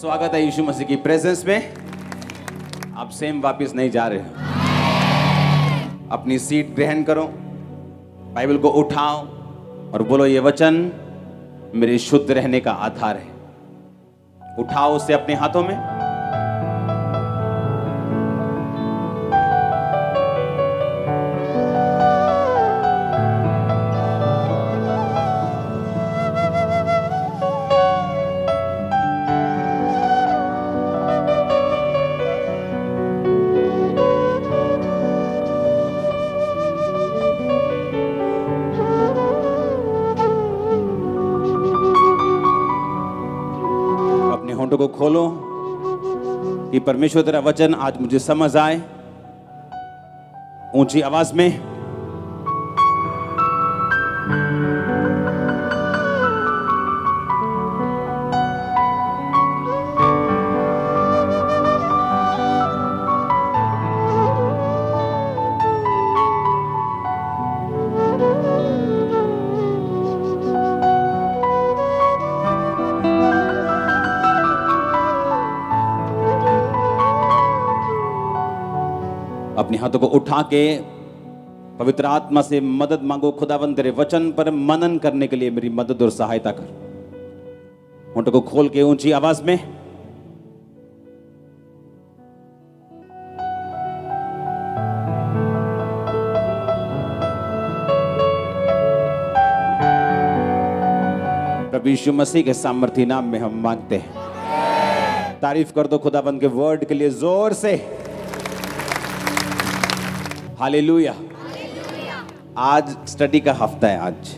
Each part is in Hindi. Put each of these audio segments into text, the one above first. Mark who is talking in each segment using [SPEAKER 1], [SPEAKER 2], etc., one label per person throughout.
[SPEAKER 1] स्वागत है यीशु मसीह की प्रेजेंस में। आप सेम वापस नहीं जा रहे हो। अपनी सीट ग्रहण करो, बाइबल को उठाओ और बोलो, ये वचन मेरे शुद्ध रहने का आधार है। उठाओ उसे अपने हाथों में। होंठों को खोलो कि परमेश्वर तेरा वचन आज मुझे समझ आए। ऊंची आवाज में अपने हाथों को उठा के पवित्र आत्मा से मदद मांगो। खुदावंद तेरे वचन पर मनन करने के लिए मेरी मदद और सहायता कर। होंठों को खोल के ऊंची आवाज में प्रभु यीशु मसीह के सामर्थी नाम में हम मांगते हैं। तारीफ कर दो खुदावंद के वर्ड के लिए जोर से। हालेलुया। आज स्टडी का हफ्ता है आज।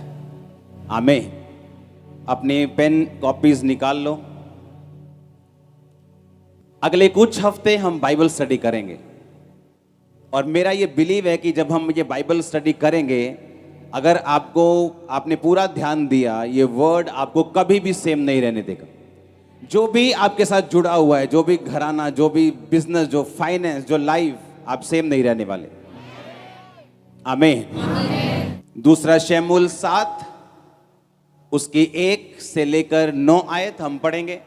[SPEAKER 1] आमीन। अपने पेन कॉपीज निकाल लो। अगले कुछ हफ्ते हम बाइबल स्टडी करेंगे और मेरा ये बिलीव है कि जब हम ये बाइबल स्टडी करेंगे, अगर आपने पूरा ध्यान दिया, ये वर्ड आपको कभी भी सेम नहीं रहने देगा। जो भी आपके साथ जुड़ा हुआ है, जो भी घराना, जो भी बिजनेस, जो फाइनेंस, जो लाइफ, आप सेम नहीं रहने वाले। आमीन। दूसरा शमूएल 7 उसकी 1 से लेकर 9 आयत हम पढ़ेंगे।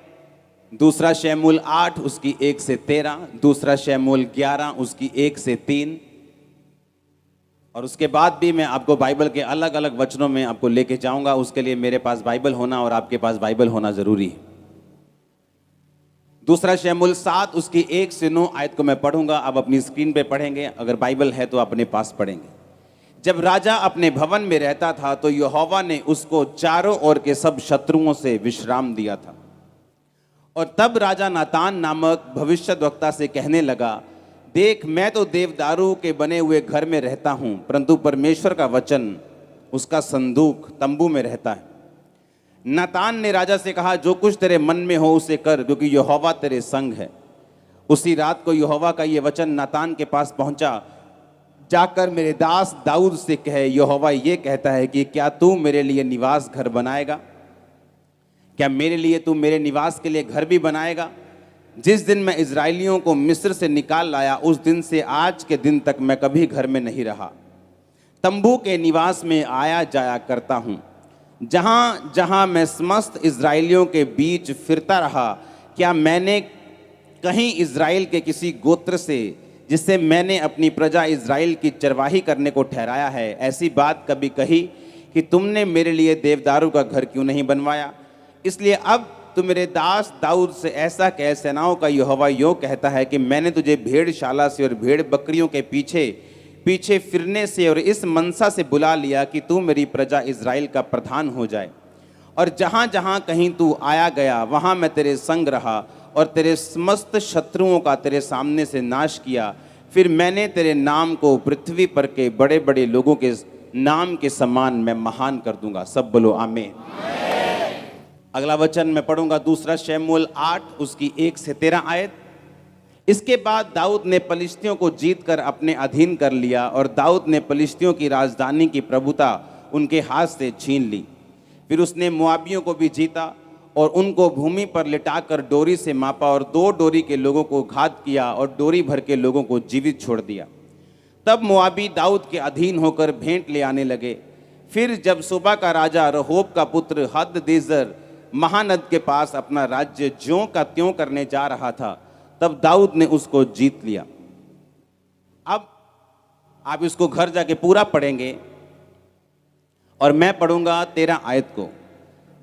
[SPEAKER 1] दूसरा शमूएल 8 उसकी 1 से 13। दूसरा शमूएल 11 उसकी 1 से 3। और उसके बाद भी मैं आपको बाइबल के अलग अलग वचनों में आपको लेके जाऊंगा। उसके लिए मेरे पास बाइबल होना और आपके पास बाइबल होना जरूरी है। दूसरा शमूएल 7 उसकी 1 से 9 आयत को मैं पढ़ूंगा। आप अपनी स्क्रीन पे पढ़ेंगे, अगर बाइबल है तो अपने पास पढ़ेंगे। जब राजा अपने भवन में रहता था तो यहोवा ने उसको चारों ओर के सब शत्रुओं से विश्राम दिया था। और तब राजा नातान नामक भविष्यद्वक्ता से कहने लगा, देख, मैं तो देवदारू के बने हुए घर में रहता हूं, परंतु परमेश्वर का वचन, उसका संदूक तंबू में रहता है। नातान ने राजा से कहा, जो कुछ तेरे मन में हो उसे कर, क्योंकि यहोवा तेरे संग है। उसी रात को यहोवा का ये वचन नातान के पास पहुंचा, जाकर मेरे दास दाऊद से कहे, यहोवा ये कहता है कि क्या तू मेरे लिए निवास घर बनाएगा? क्या मेरे लिए तू मेरे निवास के लिए घर भी बनाएगा? जिस दिन मैं इजराइलियों को मिस्र से निकाल लाया, उस दिन से आज के दिन तक मैं कभी घर में नहीं रहा। तंबू के निवास में आया जाया करता हूं। जहां जहां मैं समस्त इजराइलियों के बीच फिरता रहा, क्या मैंने कहीं इजराइल के किसी गोत्र से, जिससे मैंने अपनी प्रजा इजराइल की चरवाही करने को ठहराया है, ऐसी बात कभी कही कि तुमने मेरे लिए देवदारू का घर क्यों नहीं बनवाया? इसलिए अब तू मेरे दास दाऊद से ऐसा कह, सेनाओं का यहोवा यो कहता है कि मैंने तुझे भेड़शाला से और भेड़ बकरियों के पीछे पीछे फिरने से और इस मनसा से बुला लिया कि तू मेरी प्रजा इजराइल का प्रधान हो जाए। और जहाँ जहाँ कहीं तू आया गया, वहाँ मैं तेरे संग रहा और तेरे समस्त शत्रुओं का तेरे सामने से नाश किया। फिर मैंने तेरे नाम को पृथ्वी पर के बड़े बड़े लोगों के नाम के समान मैं महान कर दूंगा। सब बोलो आमीन। अगला वचन मैं पढ़ूंगा, दूसरा शमूएल 8 उसकी 1 से 13 आयत। इसके बाद दाऊद ने पलिश्तियों को जीतकर अपने अधीन कर लिया और दाऊद ने पलिश्तियों की राजधानी की प्रभुता उनके हाथ से छीन ली। फिर उसने मोआबियों को भी जीता और उनको भूमि पर लिटाकर डोरी से मापा और 2 डोरी के लोगों को घात किया और डोरी भर के लोगों को जीवित छोड़ दिया। तब मोआबी दाऊद के अधीन होकर भेंट ले आने लगे। फिर जब सोबा का राजा रहोब का पुत्र हददेजर महानद के पास अपना राज्य ज्यों का त्यों करने जा रहा था, तब दाऊद ने उसको जीत लिया। अब आप इसको घर जाके पूरा पढ़ेंगे और मैं पढ़ूंगा 13 आयत को।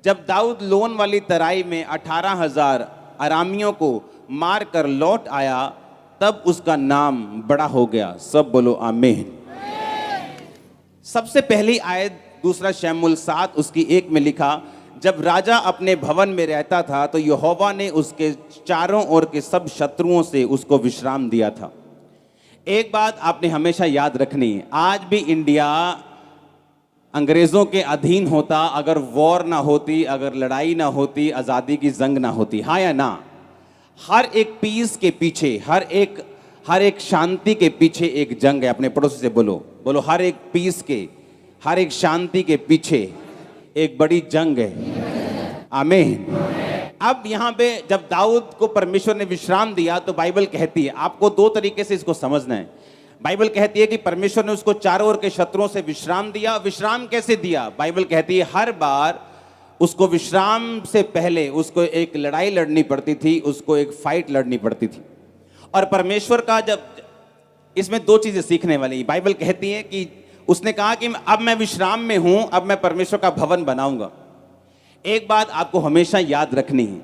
[SPEAKER 1] जब दाऊद लोन वाली तराई में 18,000 अरामियों को मार कर लौट आया, तब उसका नाम बड़ा हो गया। सब बोलो आमीन। सबसे पहली आयत 2 शमूएल 7 उसकी 1 में लिखा, जब राजा अपने भवन में रहता था तो यहोवा ने उसके चारों ओर के सब शत्रुओं से उसको विश्राम दिया था। एक बात आपने हमेशा याद रखनी है, आज भी इंडिया अंग्रेजों के अधीन होता अगर वॉर ना होती, अगर लड़ाई ना होती, आज़ादी की जंग ना होती। हाँ या ना? हर एक पीस के पीछे, हर एक शांति के पीछे एक जंग है। अपने पड़ोसी से बोलो, बोलो हर एक पीस के, हर एक शांति के पीछे एक बड़ी जंग है। आमीन। अब यहाँ पे जब दाऊद को परमेश्वर ने विश्राम दिया तो बाइबल कहती है, आपको 2 तरीके से इसको समझना है। बाइबल कहती है कि परमेश्वर ने उसको चारों ओर के शत्रुओं से विश्राम दिया। विश्राम कैसे दिया? बाइबल कहती है हर बार उसको विश्राम से पहले उसको एक लड़ाई लड़नी पड़ती थी, उसको एक फाइट लड़नी पड़ती थी। और परमेश्वर का जब इसमें 2 चीजें सीखने वाली। बाइबल कहती है कि उसने कहा कि अब मैं विश्राम में हूं, अब मैं परमेश्वर का भवन बनाऊंगा। एक बात आपको हमेशा याद रखनी है,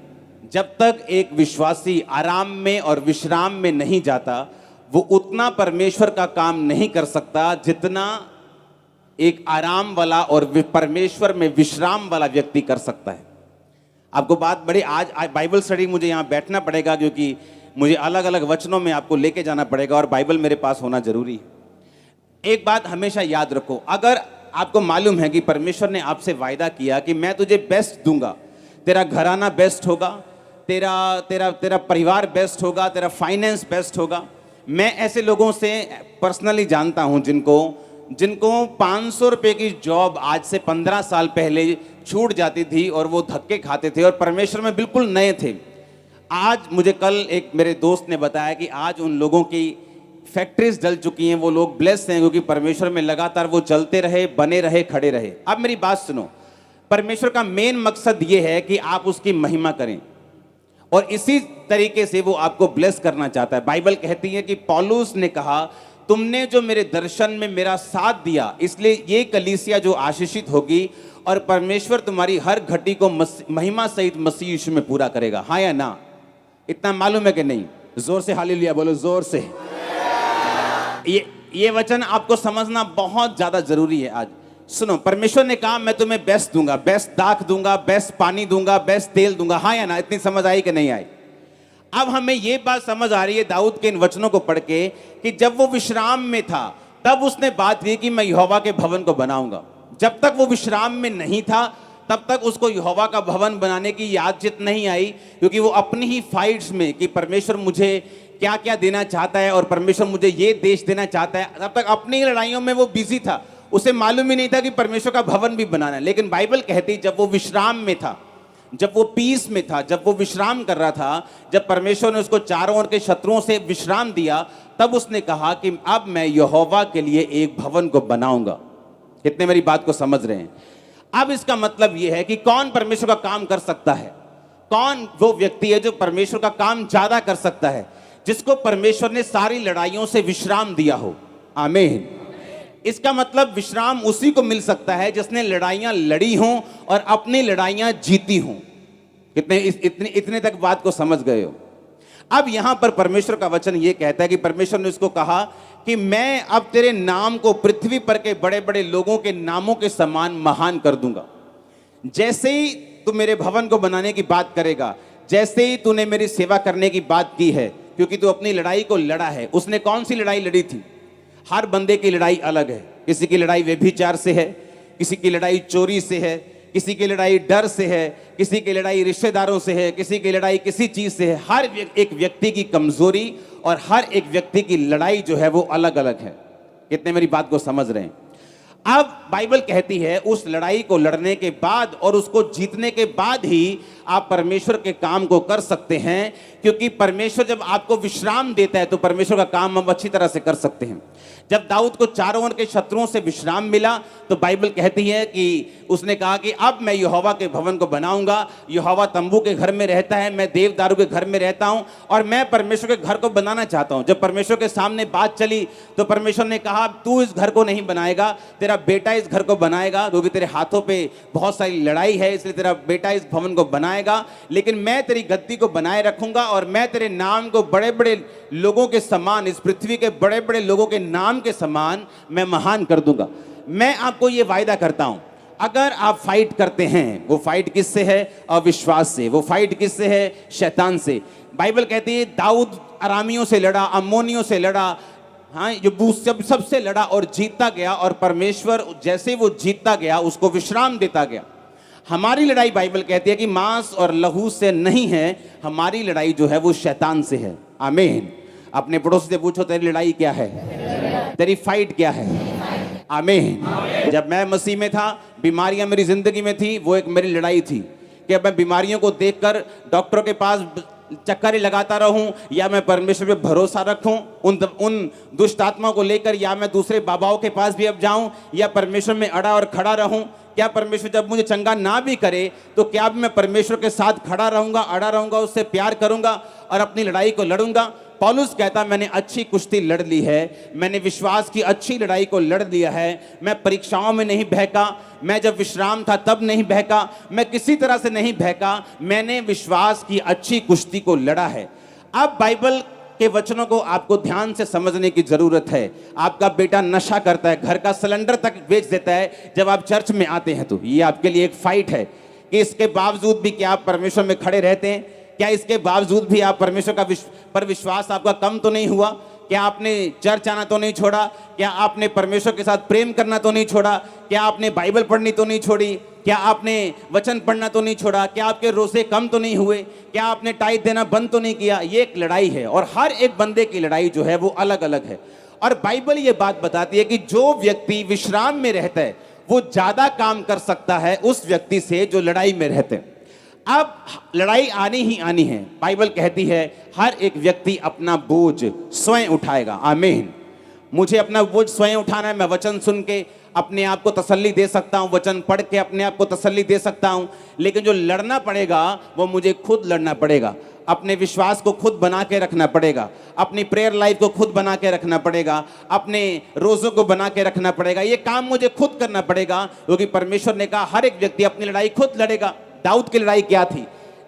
[SPEAKER 1] जब तक एक विश्वासी आराम में और विश्राम में नहीं जाता, वो उतना परमेश्वर का काम नहीं कर सकता जितना एक आराम वाला और परमेश्वर में विश्राम वाला व्यक्ति कर सकता है। आपको बात बड़ी, आज बाइबल स्टडी मुझे यहाँ बैठना पड़ेगा क्योंकि मुझे अलग अलग वचनों में आपको लेके जाना पड़ेगा और बाइबल मेरे पास होना जरूरी है। एक बात हमेशा याद रखो, अगर आपको मालूम है कि परमेश्वर ने आपसे वायदा किया कि मैं तुझे बेस्ट दूंगा, तेरा घराना बेस्ट होगा, तेरा परिवार बेस्ट होगा, तेरा फाइनेंस बेस्ट होगा। मैं ऐसे लोगों से पर्सनली जानता हूं जिनको 500 रुपए की जॉब आज से 15 साल पहले छूट जाती थी और वो धक्के खाते थे और परमेश्वर में बिल्कुल नए थे। आज मुझे कल एक मेरे दोस्त ने बताया कि आज उन लोगों की फैक्ट्रीज जल चुकी हैं, वो लोग ब्लेस्ड हैं क्योंकि परमेश्वर में लगातार वो चलते रहे, बने रहे, खड़े रहे। अब मेरी बात सुनो, परमेश्वर का मेन मकसद ये है कि आप उसकी महिमा करें और इसी तरीके से वो आपको ब्लेस करना चाहता है। बाइबल कहती है कि पौलुस ने कहा, तुमने जो मेरे दर्शन में मेरा साथ दिया, इसलिए ये कलीसिया जो आशीषित होगी और परमेश्वर तुम्हारी हर घटी को महिमा सहित मसीह यीशु में पूरा करेगा। हाँ या ना? इतना मालूम है कि नहीं? जोर से हालेलुया बोलो, जोर से। ये वचन आपको समझना बहुत ज्यादा जरूरी है। आज सुनो, परमेश्वर ने कहा मैं तुम्हें बेस्ट दूंगा, बेस्ट दाख दूंगा, बेस्ट पानी दूंगा, बेस्ट तेल दूंगा। हाँ या ना? इतनी समझ आई कि नहीं आई? अब हमें ये बात समझ आ रही है दाऊद के इन वचनों को पढ़ के कि जब वो विश्राम में था तब उसने बात की कि मैं यहोवा के भवन को बनाऊंगा। जब तक वो विश्राम में नहीं था तब तक उसको यहोवा का भवन बनाने की याद चित नहीं आई, क्योंकि वो अपनी ही फाइट्स में कि परमेश्वर मुझे क्या क्या देना चाहता है और परमेश्वर मुझे ये देश देना चाहता है, तब तक अपनी लड़ाइयों में वो बिजी था। उसे मालूम ही नहीं था कि परमेश्वर का भवन भी बनाना है। लेकिन बाइबल कहती जब वो विश्राम में था, जब वो पीस में था, जब वो विश्राम कर रहा था, जब परमेश्वर ने उसको चारों ओर के शत्रुओं से विश्राम दिया, तब उसने कहा कि अब मैं यहोवा के लिए एक भवन को बनाऊंगा। कितने मेरी बात को समझ रहे हैं? अब इसका मतलब यह है कि कौन परमेश्वर का काम कर सकता है? कौन वो व्यक्ति है जो परमेश्वर का काम ज्यादा कर सकता है? जिसको परमेश्वर ने सारी लड़ाइयों से विश्राम दिया हो। आमीन। इसका मतलब विश्राम उसी को मिल सकता है जिसने लड़ाइयां लड़ी हों और अपनी लड़ाइयां जीती हों। इतने तक बात को समझ गए हो? अब यहां पर परमेश्वर का वचन यह कहता है कि परमेश्वर ने उसको कहा कि मैं अब तेरे नाम को पृथ्वी पर के बड़े बड़े लोगों के नामों के समान महान कर दूंगा। जैसे ही तू मेरे भवन को बनाने की बात करेगा, जैसे ही तूने मेरी सेवा करने की बात की है, क्योंकि तू अपनी लड़ाई को लड़ा है। उसने कौन सी लड़ाई लड़ी थी? हर बंदे की लड़ाई अलग है। किसी की लड़ाई व्यभिचार से है, किसी की लड़ाई चोरी से है, किसी की लड़ाई डर से है, किसी की लड़ाई रिश्तेदारों से है, किसी की लड़ाई किसी चीज से है। हर एक व्यक्ति की कमजोरी और हर एक व्यक्ति की लड़ाई जो है वो अलग अलग है। कितने मेरी बात को समझ रहे हैं? अब बाइबल कहती है उस लड़ाई को लड़ने के बाद और उसको जीतने के बाद ही आप परमेश्वर के काम को कर सकते हैं, क्योंकि परमेश्वर जब आपको विश्राम देता है तो परमेश्वर का काम हम अच्छी तरह से कर सकते हैं। जब दाऊद को चारों ओर के शत्रुओं से विश्राम मिला तो बाइबल कहती है कि उसने कहा कि अब मैं यहोवा के भवन को बनाऊंगा। यहोवा तंबू के घर में रहता है, मैं देवदारू के घर में रहता हूं और मैं परमेश्वर के घर को बनाना चाहता हूं। जब परमेश्वर के सामने बात चली तो परमेश्वर ने कहा तू इस घर को नहीं बनाएगा, तेरा बेटा इस घर को बनाएगा, क्योंकि तेरे हाथों पे बहुत सारी लड़ाई है, इसलिए तेरा बेटा इस भवन को बनाएगा, लेकिन मैं तेरी गद्दी को बनाए रखूंगा और मैं तेरे नाम को बड़े बड़े लोगों के समान, इस पृथ्वी के बड़े बड़े लोगों के नाम के समान मैं महान कर दूंगा। मैं आपको यह वायदा करता हूं, अगर आप फाइट करते हैं, वो फाइट किससे है? अविश्वास से। वो फाइट किससे है? शैतान से। बाइबल कहती है दाऊद अरामियों से लड़ा, अम्मोनियों से लड़ा, हाँ, जो सबसे लड़ा और जीतता गया, और परमेश्वर जैसे वो जीतता गया उसको विश्राम देता गया। हमारी लड़ाई बाइबल कहती है कि मांस और लहू से नहीं है, हमारी लड़ाई जो है वो शैतान से है। आमीन। अपने पड़ोसी से पूछो तेरी लड़ाई क्या है, तेरी फाइट क्या है। आमीन। जब मैं मसीह में था, बीमारियां मेरी जिंदगी में थी, वो एक मेरी लड़ाई थी कि मैं बीमारियों को देखकर डॉक्टरों के पास चक्कर लगाता रहूं या मैं परमेश्वर पे भरोसा रखूं उन दुष्ट आत्माओं को लेकर, या मैं दूसरे बाबाओं के पास भी अब जाऊं या परमेश्वर में अड़ा और खड़ा रहूं। क्या परमेश्वर जब मुझे चंगा ना भी करे तो क्या मैं परमेश्वर के साथ खड़ा रहूंगा, अड़ा रहूंगा, उससे प्यार करूंगा और अपनी लड़ाई को लड़ूंगा। पौलुस कहता मैंने अच्छी कुश्ती लड़ ली है, मैंने विश्वास की अच्छी लड़ाई को लड़ लिया है, मैं परीक्षाओं में नहीं बहका, मैं जब विश्राम था तब नहीं बहका, मैं किसी तरह से नहीं बहका, मैंने विश्वास की अच्छी कुश्ती को लड़ा है। अब बाइबल के वचनों को आपको ध्यान से समझने की जरूरत है। आपका बेटा नशा करता है, घर का सिलेंडर तक बेच देता है, जब आप चर्च में आते हैं तो ये आपके लिए एक फाइट है कि इसके बावजूद भी क्या आप परमेश्वर में खड़े रहते हैं? क्या इसके बावजूद भी आप परमेश्वर का पर विश्वास आपका कम तो नहीं हुआ? क्या आपने चर्च आना तो नहीं छोड़ा? क्या आपने परमेश्वर के साथ प्रेम करना तो नहीं छोड़ा? क्या आपने बाइबल पढ़नी तो नहीं छोड़ी? क्या आपने वचन पढ़ना तो नहीं छोड़ा? क्या आपके रोजे कम तो नहीं हुए? क्या आपने टाइट देना बंद तो नहीं किया? ये एक लड़ाई है और हर एक बंदे की लड़ाई जो है वो अलग अलग है। और बाइबल ये बात बताती है कि जो व्यक्ति विश्राम में रहता है वो ज्यादा काम कर सकता है उस व्यक्ति से जो लड़ाई में रहते हैं। अब लड़ाई आनी ही आनी है। बाइबल कहती है हर एक व्यक्ति अपना बोझ स्वयं उठाएगा। आमीन। मुझे अपना बोझ स्वयं उठाना है। मैं वचन सुन के अपने आप को तसल्ली दे सकता हूं, वचन पढ़ के अपने आप को तसल्ली दे सकता हूं, लेकिन जो लड़ना पड़ेगा वो मुझे खुद लड़ना पड़ेगा। अपने विश्वास को खुद बना के रखना पड़ेगा, अपनी प्रेयर लाइफ को खुद बना के रखना पड़ेगा, अपने रोजों को बना के रखना पड़ेगा। ये काम मुझे खुद करना पड़ेगा, क्योंकि परमेश्वर ने कहा हर एक व्यक्ति अपनी लड़ाई खुद लड़ेगा। दाऊद की लड़ाई क्या थी?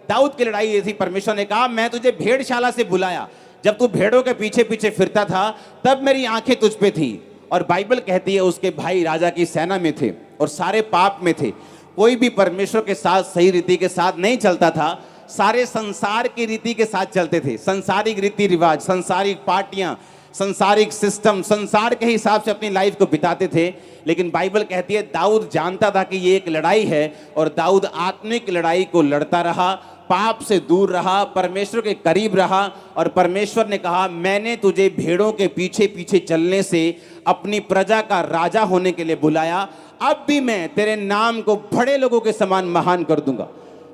[SPEAKER 1] दाऊद की लड़ाई ये थी, परमेश्वर ने कहा मैं तुझे भेड़शाला से बुलाया, जब तू भेड़ों के पीछे पीछे फिरता था तब मेरी आंखें तुझ पे थी। और बाइबल कहती है उसके भाई राजा की सेना में थे और सारे पाप में थे। कोई भी परमेश्वर के साथ सही रीति के साथ नहीं चलता था, सारे संसार की रीति के साथ चलते थे। संसारिक रीति रिवाज, संसारिक पार्टियां, संसारिक सिस्टम, संसार के हिसाब से अपनी लाइफ को बिताते थे। लेकिन बाइबल कहती है दाऊद जानता था कि ये एक लड़ाई है और दाऊद आत्मिक लड़ाई को लड़ता रहा, पाप से दूर रहा, परमेश्वर के करीब रहा। और परमेश्वर ने कहा मैंने तुझे भेड़ों के पीछे पीछे चलने से अपनी प्रजा का राजा होने के लिए बुलाया, अब भी मैं तेरे नाम को बड़े लोगों के समान महान कर दूंगा।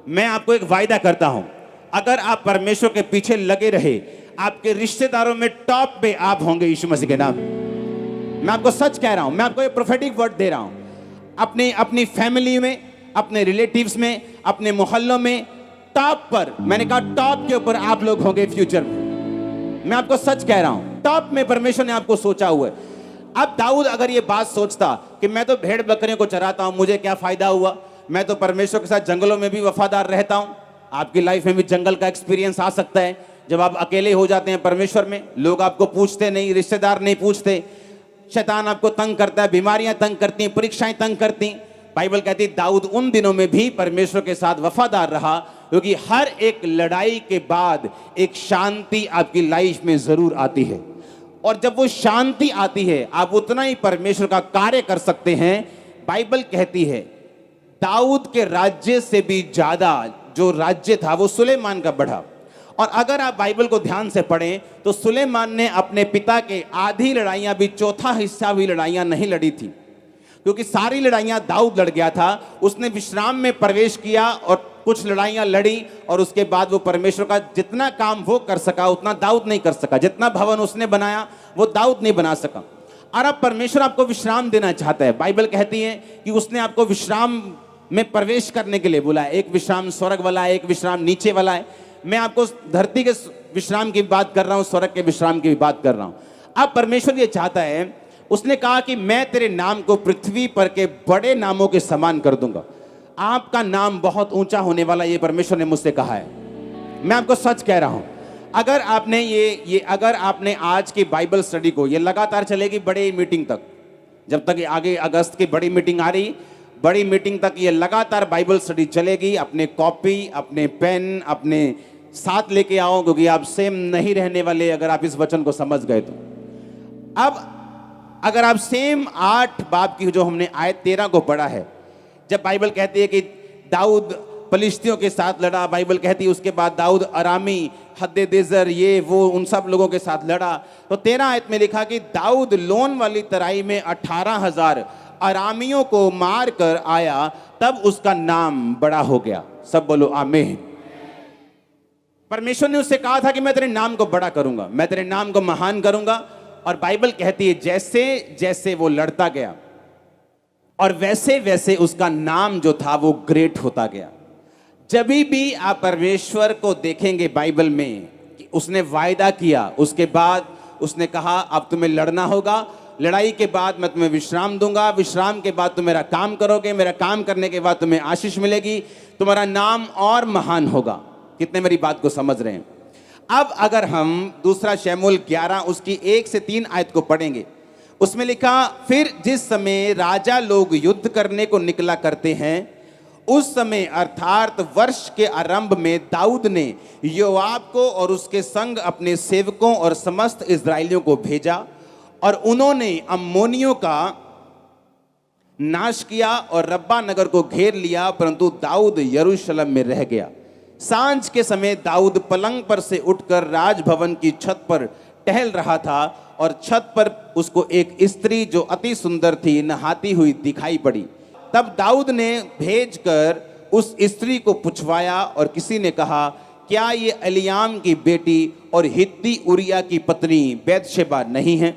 [SPEAKER 1] मैं आपको एक वायदा करता हूं, अगर आप परमेश्वर के पीछे लगे रहे, आपके रिश्तेदारों में टॉप पे आप होंगे यीशु मसीह के नाम। मैं आपको सच कह रहा हूं, मैं आपको एक प्रोफेटिक वर्ड दे रहा हूं। अपनी फैमिली में, अपने रिलेटिव्स में, अपने मोहल्लों में टॉप पर, मैंने कहा टॉप के ऊपर आप लोग होंगे फ्यूचर में। मैं आपको सच कह रहा हूं, टॉप में परमेश्वर ने आपको सोचा हुआ है। अब दाऊद अगर ये बात सोचता कि मैं तो भेड़ बकरियों को चराता हूं, मुझे क्या फायदा हुआ, मैं तो परमेश्वर के साथ जंगलों में भी वफादार रहता हूं। आपकी लाइफ में भी जंगल का एक्सपीरियंस आ सकता है। जब आप अकेले हो जाते हैं परमेश्वर में, लोग आपको पूछते नहीं, रिश्तेदार नहीं पूछते, शैतान आपको तंग करता है, बीमारियां तंग करती हैं, परीक्षाएं तंग करती। बाइबल कहती है दाऊद उन दिनों में भी परमेश्वर के साथ वफादार रहा, क्योंकि हर एक लड़ाई के बाद एक शांति आपकी लाइफ में जरूर आती है। और जब वो शांति आती है आप उतना ही परमेश्वर का कार्य कर सकते हैं। बाइबल कहती है दाऊद के राज्य से भी ज्यादा जो राज्य था वो सुलेमान का बढ़ा। और अगर आप बाइबल को ध्यान से पढ़ें तो सुलेमान ने अपने पिता के आधी लड़ाइयां भी चौथा हिस्सा भी लड़ाइयां नहीं लड़ी थी, क्योंकि सारी लड़ाइयां दाऊद लड़ गया था। उसने विश्राम में प्रवेश किया और कुछ लड़ाइयां लड़ी और उसके बाद वो परमेश्वर का जितना काम वो कर सका उतना दाऊद नहीं कर सका। जितना भवन उसने बनाया वो दाऊद नहीं बना सका। और अब परमेश्वर आपको विश्राम देना चाहता है। बाइबल कहती है कि उसने आपको विश्राम में प्रवेश करने के लिए बोला है। एक विश्राम स्वर्ग वाला है, एक विश्राम नीचे वाला है। मैं आपको धरती के विश्राम की बात कर रहा हूं, स्वर्ग के विश्राम की बात कर रहा हूं। अब परमेश्वर ये चाहता है, उसने कहा कि मैं तेरे नाम को पृथ्वी पर के बड़े नामों के समान कर दूंगा। आपका नाम बहुत ऊंचा होने वाला, ये परमेश्वर ने मुझसे कहा है। मैं आपको सच कह रहा हूं। अगर आपने अगर आपने आज की बाइबल स्टडी को, ये लगातार चलेगी बड़ी मीटिंग तक, जब तक आगे अगस्त की बड़ी मीटिंग आ रही, बड़ी मीटिंग तक ये लगातार बाइबल स्टडी चलेगी। अपने कॉपी, अपने पेन अपने साथ लेके आओ, क्योंकि आप सेम नहीं रहने वाले अगर आप इस वचन को समझ गए तो। अब अगर आप सेम 8 बाब की जो हमने आयत 13 को पढ़ा है, जब बाइबल कहती है कि दाऊद फलिश्तियों के साथ लड़ा, बाइबल कहती है उसके बाद दाऊद अरामी, हद्देदेजर, ये वो उन सब लोगों के साथ लड़ा, तो 13 आयत में लिखा कि दाऊद लोन वाली तराई में 18,000 अरामियों को मार कर आया, तब उसका नाम बड़ा हो गया। सब बोलो आमीन। परमेश्वर ने उससे कहा था कि मैं तेरे नाम को बड़ा करूंगा, मैं तेरे नाम को महान करूंगा। और बाइबल कहती है जैसे जैसे वो लड़ता गया और वैसे वैसे उसका नाम जो था वो ग्रेट होता गया। जब भी आप परमेश्वर को देखेंगे बाइबल में कि उसने वायदा किया, उसके बाद उसने कहा अब तुम्हें लड़ना होगा, लड़ाई के बाद मैं तुम्हें विश्राम दूंगा, विश्राम के बाद तुम मेरा काम करोगे, मेरा काम करने के बाद तुम्हें आशीष मिलेगी, तुम्हारा नाम और महान होगा। कितने मेरी बात को समझ रहे हैं? अब अगर हम दूसरा शमूएल 11 उसकी 1 से 3 आयत को पढ़ेंगे, उसमें लिखा, फिर जिस समय राजा लोग युद्ध करने को निकला करते हैं, उस समय अर्थात वर्ष के आरंभ में दाऊद ने योआब को और उसके संग अपने सेवकों और समस्त इस्राएलियों को भेजा और उन्होंने अम्मोनियों का नाश किया और रब्बा नगर को घेर लिया, परंतु दाऊद यरूशलेम में रह गया। सांझ के समय दाऊद पलंग पर से उठकर राजभवन की छत पर टहल रहा था और छत पर उसको एक स्त्री जो अति सुंदर थी नहाती हुई दिखाई पड़ी। तब दाऊद ने भेजकर उस स्त्री को पूछवाया और किसी ने कहा, क्या ये एलियाम की बेटी और हित्ती उरिया की पत्नी बैतशेबा नहीं है?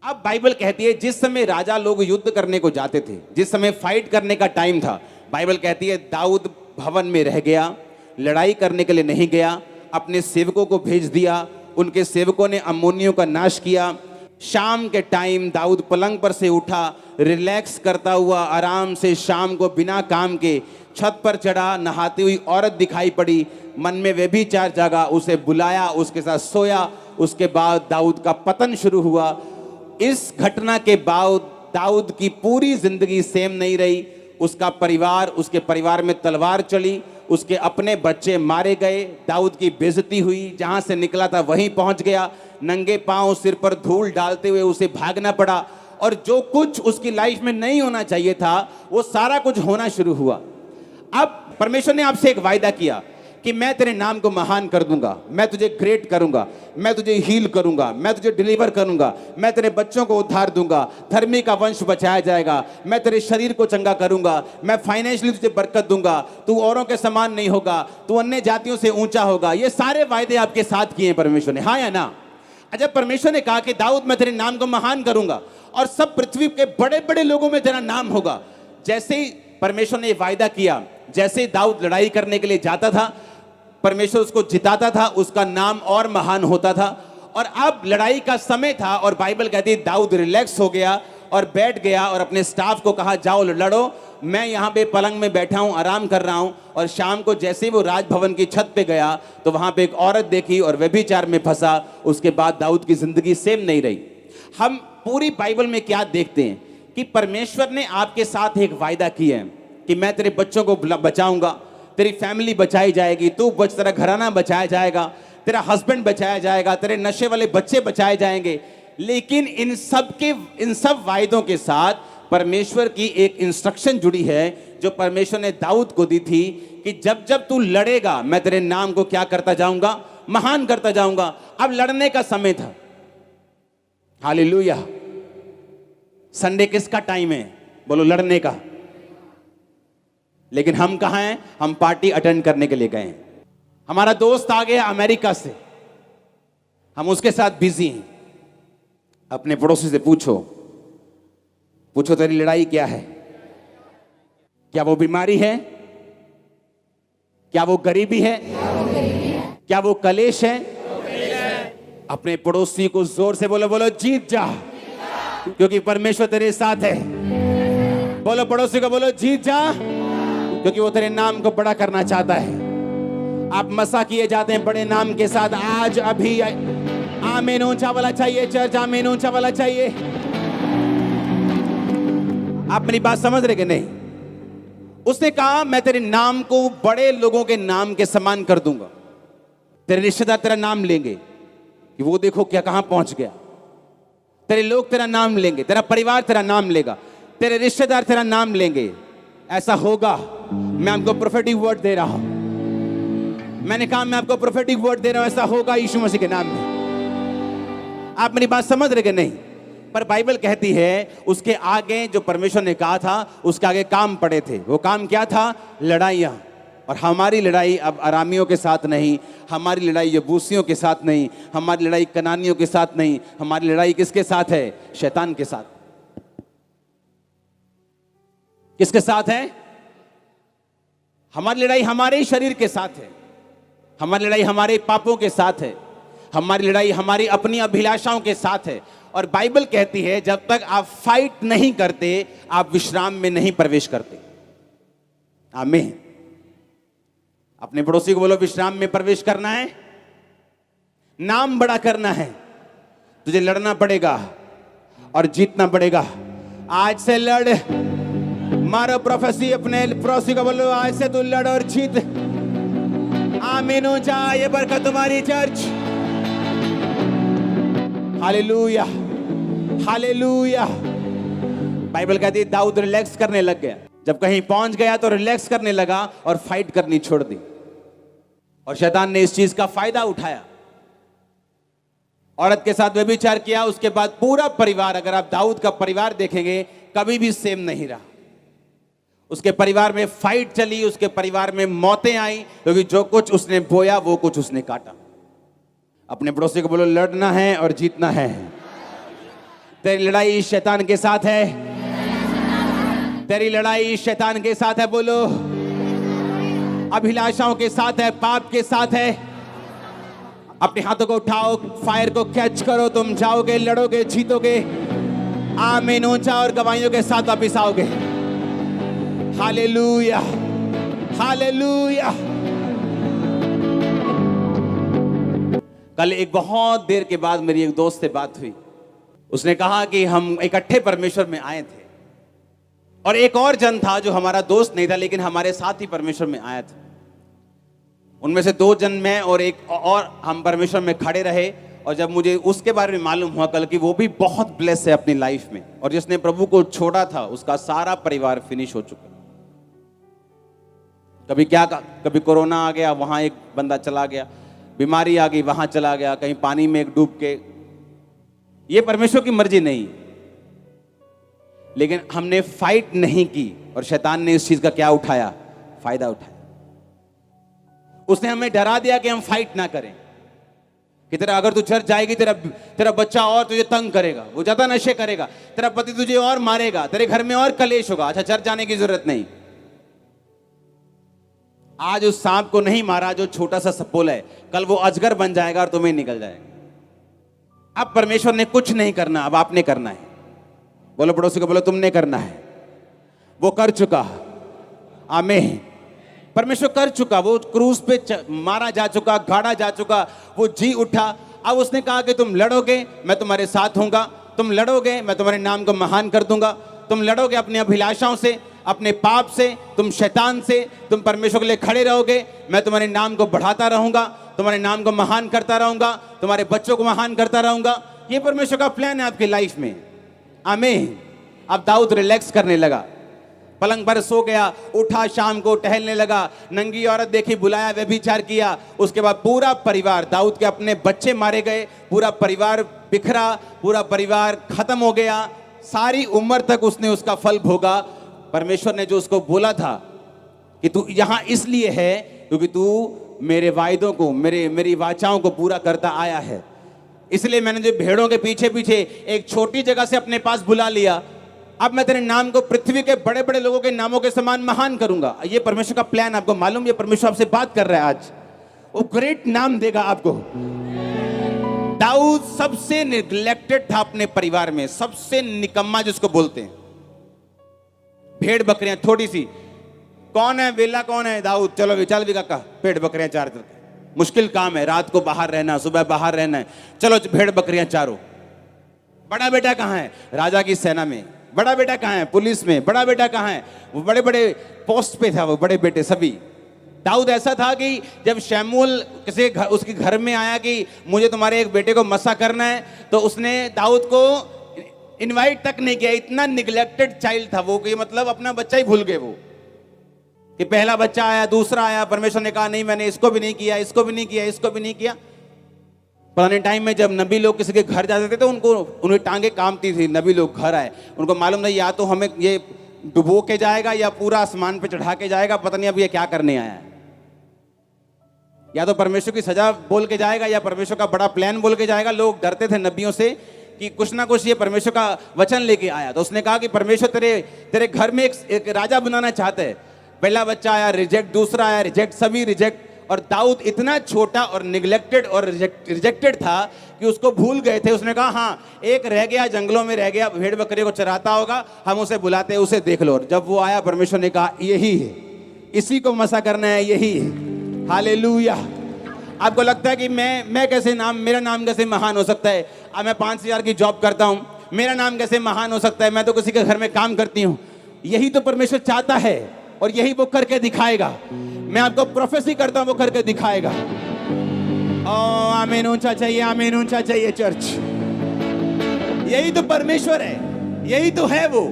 [SPEAKER 1] अब बाइबल कहती है जिस समय राजा लोग युद्ध करने को जाते थे, जिस समय फाइट करने का टाइम था, बाइबल कहती है दाऊद भवन में रह गया, लड़ाई करने के लिए नहीं गया, अपने सेवकों को भेज दिया, उनके सेवकों ने अम्मोनियों का नाश किया। शाम के टाइम दाऊद पलंग पर से उठा, रिलैक्स करता हुआ आराम से शाम को बिना काम के छत पर चढ़ा, नहाती हुई औरत दिखाई पड़ी, मन में व्यभिचार जागा, उसे बुलाया, उसके साथ सोया। उसके बाद दाऊद का पतन शुरू हुआ। इस घटना के बाद दाऊद की पूरी जिंदगी सेम नहीं रही। उसका परिवार, उसके परिवार में तलवार चली, उसके अपने बच्चे मारे गए, दाऊद की बेइज्जती हुई, जहां से निकला था वहीं पहुंच गया, नंगे पांव सिर पर धूल डालते हुए उसे भागना पड़ा और जो कुछ उसकी लाइफ में नहीं होना चाहिए था वो सारा कुछ होना शुरू हुआ। अब परमेश्वर ने आपसे एक वायदा किया कि मैं तेरे नाम को महान कर दूंगा, मैं तुझे ग्रेट करूंगा, मैं तुझे हील करूंगा, मैं तुझे डिलीवर करूंगा, मैं तेरे बच्चों को उद्धार दूंगा, धर्मी का वंश बचाया जाएगा, मैं तेरे शरीर को चंगा करूंगा, मैं फाइनेंशियली तुझे बरकत दूंगा, तू औरों के समान नहीं होगा, तू अन्य जातियों से ऊंचा होगा। ये सारे वायदे आपके साथ किए हैं परमेश्वर ने, हाँ या ना? जब परमेश्वर ने कहा कि दाऊद मैं तेरे नाम को महान करूंगा और सब पृथ्वी के बड़े बड़े लोगों में तेरा नाम होगा, जैसे ही परमेश्वर ने वायदा किया, जैसे ही दाऊद लड़ाई करने के लिए जाता था, परमेश्वर उसको जिताता था, उसका नाम और महान होता था। और अब लड़ाई का समय था और बाइबल कहती है दाऊद रिलैक्स हो गया और बैठ गया और अपने स्टाफ को कहा जाओ लड़ो, मैं यहाँ पे पलंग में बैठा हूँ, आराम कर रहा हूँ। और शाम को जैसे ही वो राजभवन की छत पे गया तो वहाँ पे एक औरत देखी और व्यभिचार में फंसा। उसके बाद दाऊद की जिंदगी सेम नहीं रही। हम पूरी बाइबल में क्या देखते हैं कि परमेश्वर ने आपके साथ एक वायदा किया है कि मैं तेरे बच्चों को बचाऊंगा, तेरी फैमिली बचाई जाएगी, तू बच, तेरा घराना बचाया जाएगा, तेरा हस्बैंड बचाया जाएगा, तेरे नशे वाले बच्चे बचाए जाएंगे। लेकिन इन सब वायदों के साथ परमेश्वर की एक इंस्ट्रक्शन जुड़ी है जो परमेश्वर ने दाऊद को दी थी कि जब जब तू लड़ेगा मैं तेरे नाम को क्या करता जाऊंगा, महान करता जाऊंगा। अब लड़ने का समय था। हालेलुया। संडे किसका टाइम है? बोलो लड़ने का। लेकिन हम कहाँ हैं? हम पार्टी अटेंड करने के लिए गए हैं। हमारा दोस्त आ गया अमेरिका से, हम उसके साथ बिजी हैं। अपने पड़ोसी से पूछो तेरी लड़ाई क्या है? क्या वो बीमारी है? क्या वो गरीबी है? क्या वो कलेश है? अपने पड़ोसी को जोर से बोलो जीत जा, क्योंकि परमेश्वर तेरे साथ है। बोलो पड़ोसी को, बोलो जीत जा, क्योंकि वो तेरे नाम को बड़ा करना चाहता है। आप मसा किए जाते हैं बड़े नाम के साथ। आज अभी आमीन ऊंचा वाला चाहिए चर्च, आमीन ऊंचा वाला चाहिए। आप मेरी बात समझ रहे कि नहीं? उसने कहा मैं तेरे नाम को बड़े लोगों के नाम के समान कर दूंगा। तेरे रिश्तेदार तेरा नाम लेंगे कि वो देखो क्या कहां पहुंच गया। तेरे लोग तेरा नाम लेंगे, तेरा परिवार तेरा नाम लेगा, तेरे रिश्तेदार तेरा नाम लेंगे। ऐसा होगा। मैं आपको प्रोफेटिक वर्ड दे रहा हूं। मैंने कहा मैं आपको प्रोफेटिक वर्ड दे रहा हूं, ऐसा होगा यीशु मसीह के नाम में। आप मेरी बात समझ रहे कि नहीं? पर बाइबल कहती है उसके आगे जो परमेश्वर ने कहा था उसके आगे काम पड़े थे। वो काम क्या था? लड़ाइयां। और हमारी लड़ाई अब अरामियों के साथ नहीं, हमारी लड़ाई यबूसियों के साथ नहीं, हमारी लड़ाई कनानियों के साथ नहीं, हमारी लड़ाई किसके साथ है? शैतान के साथ। किसके साथ है? हमारी लड़ाई हमारे ही शरीर के साथ है, हमारी लड़ाई हमारे पापों के साथ है, हमारी लड़ाई हमारी अपनी अभिलाषाओं के साथ है। और बाइबल कहती है जब तक आप फाइट नहीं करते आप विश्राम में नहीं प्रवेश करते। आमीन। अपने पड़ोसी को बोलो विश्राम में प्रवेश करना है, नाम बड़ा करना है, तुझे लड़ना पड़ेगा और जीतना पड़ेगा। आज से लड़। मारो प्रोफेसी अपने पड़ोसी को बोलो आज से तू लड़ और जीत। आमीन ऊंचा। ये बरकत तुम्हारी चर्च। Hallelujah, hallelujah. बाइबल कहती है दाऊद रिलैक्स करने लग गया। जब कहीं पहुंच गया तो रिलैक्स करने लगा और फाइट करनी छोड़ दी। और शैतान ने इस चीज का फायदा उठाया, औरत के साथ व्यभिचार किया। उसके बाद पूरा परिवार, अगर आप दाऊद का परिवार देखेंगे, कभी भी सेम नहीं रहा। उसके परिवार में फाइट चली, उसके परिवार में मौतें आई, क्योंकि जो कुछ उसने बोया वो कुछ उसने काटा। अपने पड़ोसी को बोलो लड़ना है और जीतना है। तेरी लड़ाई शैतान के साथ है, तेरी लड़ाई शैतान के साथ है। बोलो अभिलाषाओं के साथ है, पाप के साथ है। अपने हाथों को उठाओ, फायर को कैच करो, तुम जाओगे, लड़ोगे, जीतोगे। आमीन ऊंचा। और गवाहियों के साथ वापिस आओगे। Hallelujah, hallelujah. कल एक बहुत देर के बाद मेरी एक दोस्त से बात हुई। उसने कहा कि हम इकट्ठे परमेश्वर में आए थे और एक और जन था जो हमारा दोस्त नहीं था लेकिन हमारे साथ ही परमेश्वर में आया था। उनमें से 2 जन मैं और एक और हम परमेश्वर में खड़े रहे। और जब मुझे उसके बारे में मालूम हुआ कल कि वो भी बहुत ब्लेस है अपनी लाइफ में, और जिसने प्रभु को छोड़ा था उसका सारा परिवार फिनिश हो चुका। कभी कोरोना आ गया, वहां एक बंदा चला गया, बीमारी आ गई, वहां चला गया, कहीं पानी में एक डूब के। ये परमेश्वर की मर्जी नहीं, लेकिन हमने फाइट नहीं की और शैतान ने इस चीज का क्या उठाया? फायदा उठाया। उसने हमें डरा दिया कि हम फाइट ना करें, कि तेरा अगर तू चर्च जाएगी तेरा बच्चा और तुझे तंग करेगा, वो ज्यादा नशे करेगा, तेरा पति तुझे और मारेगा, तेरे घर में और कलेश होगा। अच्छा, चर्च जाने की जरूरत नहीं। आज उस सांप को नहीं मारा जो छोटा सा सपोला है, कल वो अजगर बन जाएगा और तुम्हें निकल जाएगा। अब परमेश्वर ने कुछ नहीं करना, अब आपने करना है। बोलो पड़ोसी को, बोलो तुमने करना है। वो कर चुका। आमीन। परमेश्वर कर चुका। वो क्रूस पे मारा जा चुका, गाड़ा जा चुका, वो जी उठा। अब उसने कहा कि तुम लड़ोगे, मैं तुम्हारे साथ होऊंगा। तुम लड़ोगे, मैं तुम्हारे नाम को महान कर दूंगा। तुम लड़ोगे अपनी अभिलाषाओं से, अपने पाप से, तुम शैतान से। तुम परमेश्वर के लिए खड़े रहोगे, मैं तुम्हारे नाम को बढ़ाता रहूंगा, तुम्हारे नाम को महान करता रहूंगा, तुम्हारे बच्चों को महान करता रहूंगा। ये परमेश्वर का प्लान है आपकी लाइफ में। आमीन। अब दाऊद रिलैक्स करने लगा, पलंग पर सो गया, उठा, शाम को टहलने लगा, नंगी औरत देखी, बुलाया, व्यभिचार किया। उसके बाद पूरा परिवार, दाऊद के अपने बच्चे मारे गए, पूरा परिवार बिखरा, पूरा परिवार खत्म हो गया। सारी उम्र तक उसने उसका फल भोगा। परमेश्वर ने जो उसको बोला था कि तू यहां इसलिए है क्योंकि तू मेरे वायदों को, मेरी वाचाओं को पूरा करता आया है। इसलिए मैंने जो भेड़ों के पीछे पीछे एक छोटी जगह से अपने पास बुला लिया, अब मैं तेरे नाम को पृथ्वी के बड़े बड़े लोगों के नामों के समान महान करूंगा। ये परमेश्वर का प्लान, आपको मालूम, ये परमेश्वर आपसे बात कर रहा है आज। वो ग्रेट नाम देगा आपको। दाऊद सबसे निग्लेक्टेड था अपने परिवार में, सबसे निकम्मा जिसको बोलते हैं। भेड़ बकरियां थोड़ी सी, कौन है वेला, कौन है दाऊद, चलो चल भी काका, भेड़ बकरियां चार, मुश्किल काम है, रात को बाहर रहना, सुबह बाहर रहना है, चलो भेड़ बकरियां चारो। बड़ा बेटा कहां है, राजा की सेना में। बड़ा बेटा कहां है, पुलिस में। बड़ा बेटा कहां है, वो बड़े बड़े पोस्ट पे था, वो बड़े बेटे सभी। दाऊद ऐसा था कि जब शमूएल किसी उसके घर में आया कि मुझे तुम्हारे एक बेटे को मसा करना है, तो उसने दाऊद को इनवाइट तक नहीं किया। इतना निग्लेक्टेड चाइल्ड था वो कि मतलब अपना बच्चा ही भूल गए वो, कि पहला बच्चा आया, दूसरा आया, परमेश्वर ने कहा नहीं मैंने इसको भी नहीं किया, इसको भी नहीं किया, इसको भी नहीं किया। पुराने टाइम में जब नबी लोग किसी के घर जाते थे तो उन्हें टांगे कांपती थी। नबी लोग घर आए, उनको मालूम नहीं या तो हमें ये डुबो के जाएगा या पूरा आसमान पे चढ़ा के जाएगा, पता नहीं अब ये क्या करने आया है। या तो परमेश्वर की सजा बोल के जाएगा या परमेश्वर का बड़ा प्लान बोल के जाएगा। लोग डरते थे नबियों से कि कुछ ना कुछ ये परमेश्वर का वचन लेके आया। तो उसने कहा कि परमेश्वर तेरे घर में एक राजा बनाना चाहते हैं। पहला बच्चा आया, रिजेक्ट, दूसरा आया, रिजेक्ट, सभी रिजेक्ट। और दाऊद इतना छोटा और निग्लेक्टेड और रिजेक्टेड था कि उसको भूल गए थे। उसने कहा हाँ एक रह गया, जंगलों में रह गया, भेड़ बकरी को चराता होगा, हम उसे बुलाते हैं, उसे देख लो। और जब वो आया, परमेश्वर ने कहा यही है, इसी को मसा करना है, यही है। हालेलुया। आपको लगता है कि मैं कैसे मेरा नाम कैसे महान हो सकता है? अब मैं 5,000 की जॉब करता हूं, मेरा नाम कैसे महान हो सकता है? मैं तो किसी के घर में काम करती हूं। यही तो परमेश्वर चाहता है और यही वो करके दिखाएगा। मैं आपको प्रोफेसी करता हूं, वो करके दिखाएगा। ओ आमीन ऊंचा चाहिए, आमीन ऊंचा चाहिए चर्च। यही तो परमेश्वर है, यही तो है वो।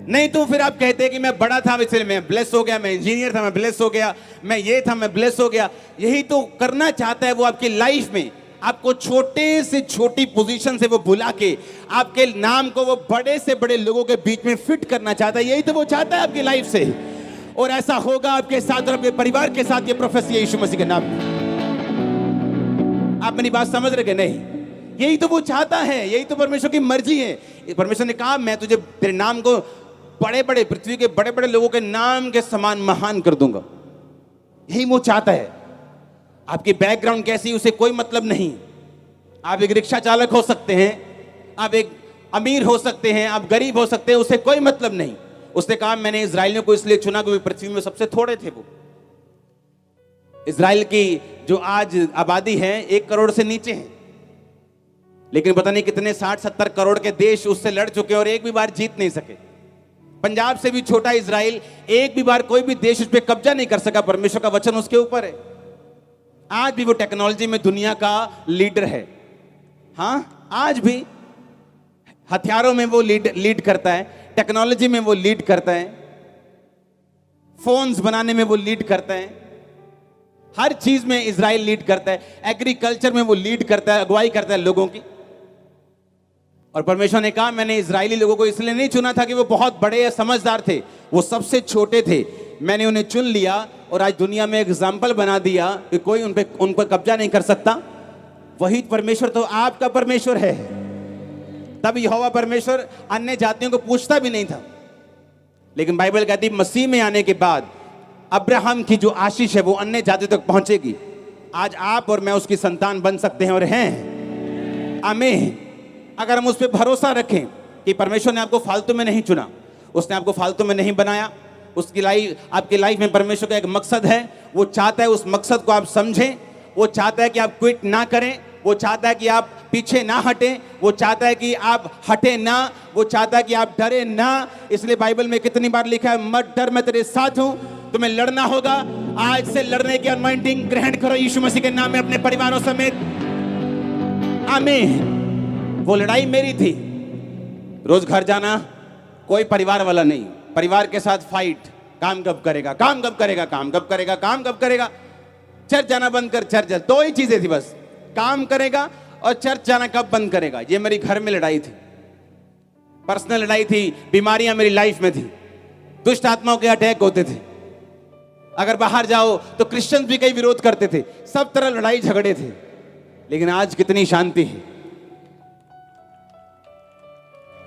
[SPEAKER 1] नहीं तो फिर आप कहते हैं कि मैं बड़ा था इसलिए मैं ब्लेस हो गया, मैं इंजीनियर था मैं ब्लेस हो गया, मैं ये था मैं ब्लेस हो गया। यही तो करना चाहता है वो आपकी लाइफ में। आपको छोटे से छोटी पोजीशन से वो बुला के आपके नाम को वो बड़े से बड़े लोगों के बीच में फिट करना चाहता है। यही तो वो चाहता है आपकी लाइफ से, और ऐसा होगा आपके साथ और आपके परिवार के साथ। ये प्रोफेसी है यीशु मसीह के नाम में। आप मेरी बात समझ रहे नहीं? यही तो वो चाहता है, यही तो परमेश्वर की मर्जी है। परमेश्वर ने कहा मैं तुझे तेरे नाम को बड़े बड़े पृथ्वी के बड़े बड़े लोगों के नाम के समान महान कर दूंगा। यही वो चाहता है। आपकी बैकग्राउंड कैसी उसे कोई मतलब नहीं। आप एक रिक्शा चालक हो सकते हैं, आप एक अमीर हो सकते हैं, आप गरीब हो सकते हैं, उसे कोई मतलब नहीं। उसने कहा मैंने इजराइलियों को इसलिए चुना क्योंकि पृथ्वी में सबसे थोड़े थे वो। इजराइल की जो आज आबादी है 1 करोड़ से नीचे है, लेकिन पता नहीं कितने 60-70 करोड़ के देश उससे लड़ चुके और एक भी बार जीत नहीं सके। पंजाब से भी छोटा इजराइल, एक भी बार कोई भी देश उस पर कब्जा नहीं कर सका। परमेश्वर का वचन उसके ऊपर है। आज भी वो टेक्नोलॉजी में दुनिया का लीडर है। हाँ आज भी हथियारों में वो लीड करता है, टेक्नोलॉजी में वो लीड करता है, फोन्स बनाने में वो लीड करता है, हर चीज में इजराइल लीड करता है। एग्रीकल्चर में वो लीड करता है, अगुवाई करता है लोगों की। और परमेश्वर ने कहा मैंने इजरायली लोगों को इसलिए नहीं चुना था कि वो बहुत बड़े या समझदार थे, वो सबसे छोटे थे। मैंने उन्हें चुन लिया और आज दुनिया में एग्जाम्पल बना दिया कि कोई उन पर कब्जा नहीं कर सकता। वही परमेश्वर तो आपका परमेश्वर है। तब यहोवा परमेश्वर अन्य जातियों को पूछता भी नहीं था, लेकिन बाइबल कहती मसीह में आने के बाद अब्राहम की जो आशीष है वो अन्य जातियों तक पहुंचेगी। आज आप और मैं उसकी संतान बन सकते हैं और हैं। आमीन। अगर हम उस पर भरोसा रखें कि परमेश्वर ने आपको फालतू में नहीं चुना, उसने आपको फालतू में नहीं बनाया। उसकी आपकी लाइफ में परमेश्वर का एक मकसद है। वो चाहता है उस मकसद को आप समझें। वो चाहता है कि आप क्विट ना करें, वो चाहता है कि आप पीछे ना हटें, वो चाहता है कि आप हटे ना, वो चाहता है कि आप डरे ना। इसलिए बाइबल में कितनी बार लिखा है मत डर मैं तेरे साथ हूं। तुम्हें लड़ना होगा, आज से लड़ने की अनॉइंटिंग ग्रहण करो यीशु मसीह के नाम में अपने परिवारों समेत। आमीन। वो लड़ाई मेरी थी। रोज घर जाना, कोई परिवार वाला नहीं, परिवार के साथ फाइट। काम कब करेगा, काम कब करेगा, काम कब करेगा, काम कब करेगा। चर्च जाना बंद कर, चर्च जा। 2 ही चीजें थी बस, काम करेगा और चर्च जाना कब बंद करेगा। ये मेरी घर में लड़ाई थी, पर्सनल लड़ाई थी। बीमारियां मेरी लाइफ में थी, दुष्ट आत्माओं के अटैक होते थे। अगर बाहर जाओ तो क्रिश्चियन भी कई विरोध करते थे, सब तरह लड़ाई झगड़े थे, लेकिन आज कितनी शांति है।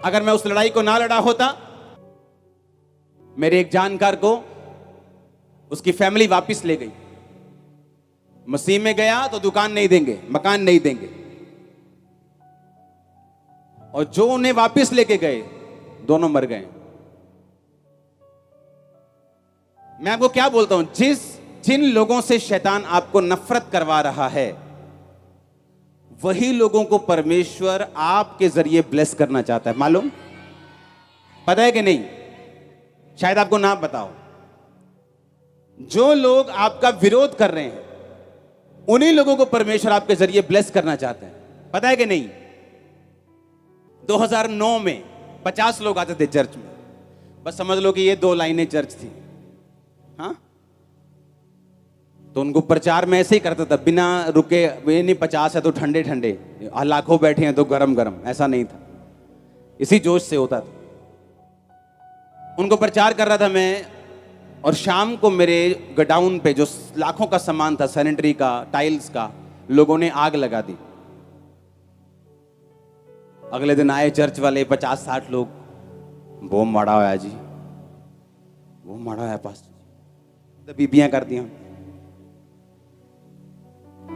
[SPEAKER 1] अगर मैं उस लड़ाई को ना लड़ा होता, मेरे एक जानकार को उसकी फैमिली वापस ले गई। मसीह में गया तो दुकान नहीं देंगे, मकान नहीं देंगे, और जो उन्हें वापस लेके गए दोनों मर गए। मैं आपको क्या बोलता हूं, जिन लोगों से शैतान आपको नफरत करवा रहा है, वही लोगों को परमेश्वर आपके जरिए ब्लेस करना चाहता है। मालूम, पता है कि नहीं? शायद आपको ना बताओ। जो लोग आपका विरोध कर रहे हैं, उन्हीं लोगों को परमेश्वर आपके जरिए ब्लेस करना चाहते हैं। पता है कि नहीं? 2009 में 50 लोग आते थे चर्च में, बस समझ लो कि ये 2 लाइनें चर्च थी। हाँ, तो उनको प्रचार में ऐसे ही करता था, बिना रुके। ये नहीं 50 है तो ठंडे ठंडे, लाखों बैठे हैं तो गरम गरम, ऐसा नहीं था। इसी जोश से होता था। उनको प्रचार कर रहा था मैं, और शाम को मेरे गोडाउन पे जो लाखों का सामान था, सैनिटरी का, टाइल्स का, लोगों ने आग लगा दी। अगले दिन आए चर्च वाले 50-60 लोग, बम मारा हुआ है जी, बम मारा हुआ है पास, तो बीबियां कर दिया।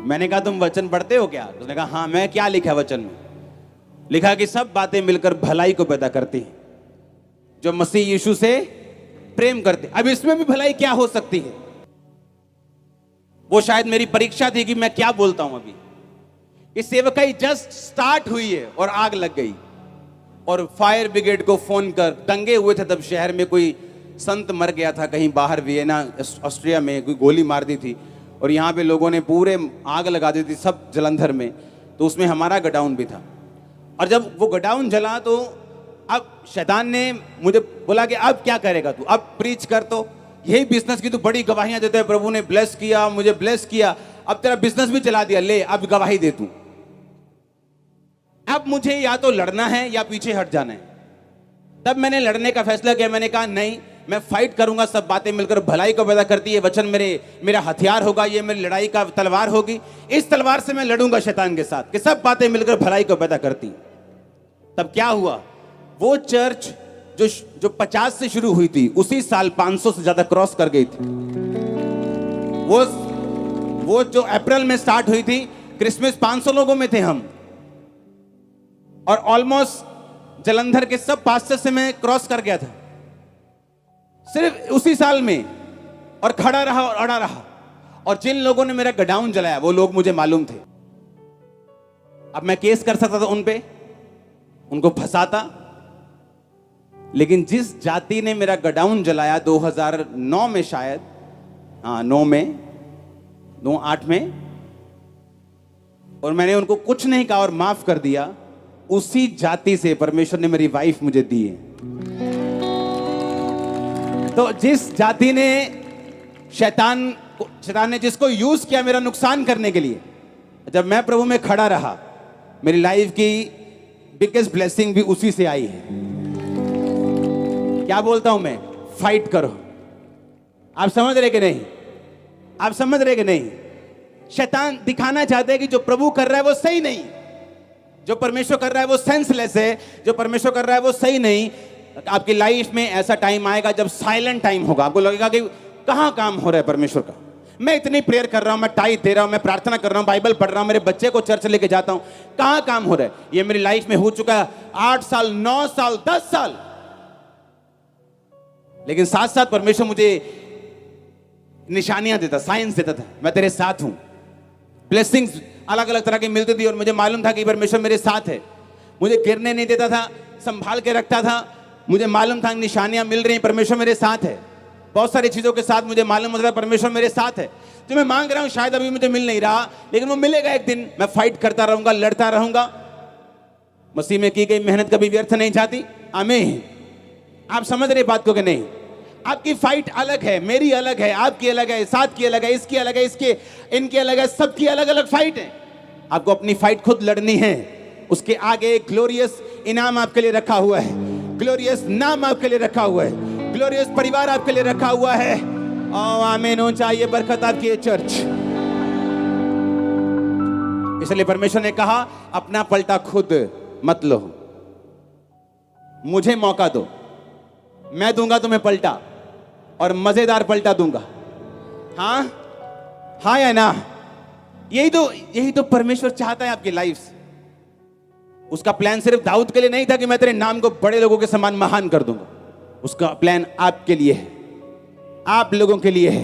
[SPEAKER 1] मैंने कहा तुम वचन पढ़ते हो क्या? उसने कहा हाँ। मैं क्या लिखा वचन में? लिखा कि सब बातें मिलकर भलाई को पैदा करती हैं, जो मसीह यीशु से प्रेम करते। अब इसमें भी भलाई क्या हो सकती है? वो शायद मेरी परीक्षा थी कि मैं क्या बोलता हूं। अभी इस सेवकाई जस्ट स्टार्ट हुई है और आग लग गई, और फायर ब्रिगेड को फोन कर, दंगे हुए थे तब शहर में, कोई संत मर गया था कहीं बाहर, वियना ऑस्ट्रिया में, कोई गोली मार दी थी, और यहाँ पे लोगों ने पूरे आग लगा दी थी सब जलंधर में। तो उसमें हमारा गोडाउन भी था, और जब वो गोडाउन जला तो अब शैतान ने मुझे बोला कि अब क्या करेगा तू, अब प्रीच कर, तो यही बिजनेस की तू बड़ी गवाहियां देता है, प्रभु ने ब्लेस किया, मुझे ब्लेस किया, अब तेरा बिजनेस भी चला दिया, ले अब गवाही दे तू। अब मुझे या तो लड़ना है या पीछे हट जाना है। तब मैंने लड़ने का फैसला किया। मैंने कहा नहीं, मैं फाइट करूंगा, सब बातें मिलकर भलाई को पैदा करती है, वचन मेरा हथियार होगा, ये मेरी लड़ाई का तलवार होगी, इस तलवार से मैं लड़ूंगा शैतान के साथ कि सब बातें मिलकर भलाई को पैदा करती। तब क्या हुआ, वो चर्च जो 50 से शुरू हुई थी, उसी साल 500 से ज्यादा क्रॉस कर गई थी। वो जो अप्रैल में स्टार्ट हुई थी, क्रिसमस 500 लोगों में थे हम, और ऑलमोस्ट जलंधर के सब पास्टर से मैं क्रॉस कर गया था सिर्फ उसी साल में, और खड़ा रहा और अड़ा रहा। और जिन लोगों ने मेरा गोडाउन जलाया, वो लोग मुझे मालूम थे। अब मैं केस कर सकता था उन पे, उनको फंसाता, लेकिन जिस जाति ने मेरा गोडाउन जलाया 2009 में, शायद 9-8 में, और मैंने उनको कुछ नहीं कहा और माफ कर दिया, उसी जाति से परमेश्वर ने मेरी वाइफ मुझे दी है। तो जिस जाति ने शैतान ने जिसको यूज किया मेरा नुकसान करने के लिए, जब मैं प्रभु में खड़ा रहा, मेरी लाइफ की बिगेस्ट ब्लेसिंग भी उसी से आई है। क्या बोलता हूं मैं? फाइट करो। आप समझ रहे कि नहीं? आप समझ रहे कि नहीं? शैतान दिखाना चाहते हैं कि जो प्रभु कर रहा है वो सही नहीं, जो परमेश्वर कर रहा है वो सेंसलेस है, जो परमेश्वर कर रहा है वो सही नहीं। आपकी लाइफ में ऐसा टाइम आएगा जब साइलेंट टाइम होगा, आपको लगेगा कि कहां काम हो रहा है परमेश्वर का। मैं इतनी प्रेयर कर रहा हूं, मैं टाइट दे रहा हूं, मैं प्रार्थना कर रहा हूं, बाइबल पढ़ रहा हूं, मेरे बच्चे को चर्च लेके जाता हूं, कहां काम हो रहा है? ये मेरी लाइफ में हो चुका है 8 साल, 9 साल, 10 साल। लेकिन साथ साथ परमेश्वर मुझे निशानियां देता, साइंस देता था, मैं तेरे साथ हूं। ब्लेसिंग्स अलग अलग तरह की मिलती थी, और मुझे मालूम था कि परमेश्वर मेरे साथ है। मुझे गिरने नहीं देता था, संभाल के रखता था। मुझे मालूम था निशानियां मिल रही हैं, परमेश्वर मेरे साथ है। बहुत सारी चीजों के साथ मुझे मालूम होता था परमेश्वर मेरे साथ है। जो मैं मांग रहा हूं शायद अभी मुझे मिल नहीं रहा, लेकिन वो मिलेगा एक दिन। मैं फाइट करता रहूंगा, लड़ता रहूंगा। मसीह में की गई मेहनत कभी व्यर्थ नहीं जाती। आमीन। आप समझ रहे बात को कि नहीं? आपकी फाइट अलग है, मेरी अलग है, आपकी अलग है, साथ की अलग है, इसकी अलग है, इनकी अलग है, सबकी अलग अलग फाइट है। आपको अपनी फाइट खुद लड़नी है। उसके आगे एक ग्लोरियस इनाम आपके लिए रखा हुआ है, ग्लोरियस नाम आपके लिए रखा हुआ है, ग्लोरियस परिवार आपके लिए रखा हुआ है। आमीन हो चाहिए बरकत आपकी ये चर्च। इसलिए परमेश्वर ने कहा अपना पलटा खुद मत लो, मुझे मौका दो, मैं दूंगा तुम्हें पलटा और मजेदार पलटा दूंगा। हाँ या ना? यही तो परमेश्वर चाहता है आपकी लाइफ से। उसका प्लान सिर्फ दाऊद के लिए नहीं था कि मैं तेरे नाम को बड़े लोगों के समान महान कर दूंगा। उसका प्लान आपके लिए है, आप लोगों के लिए है।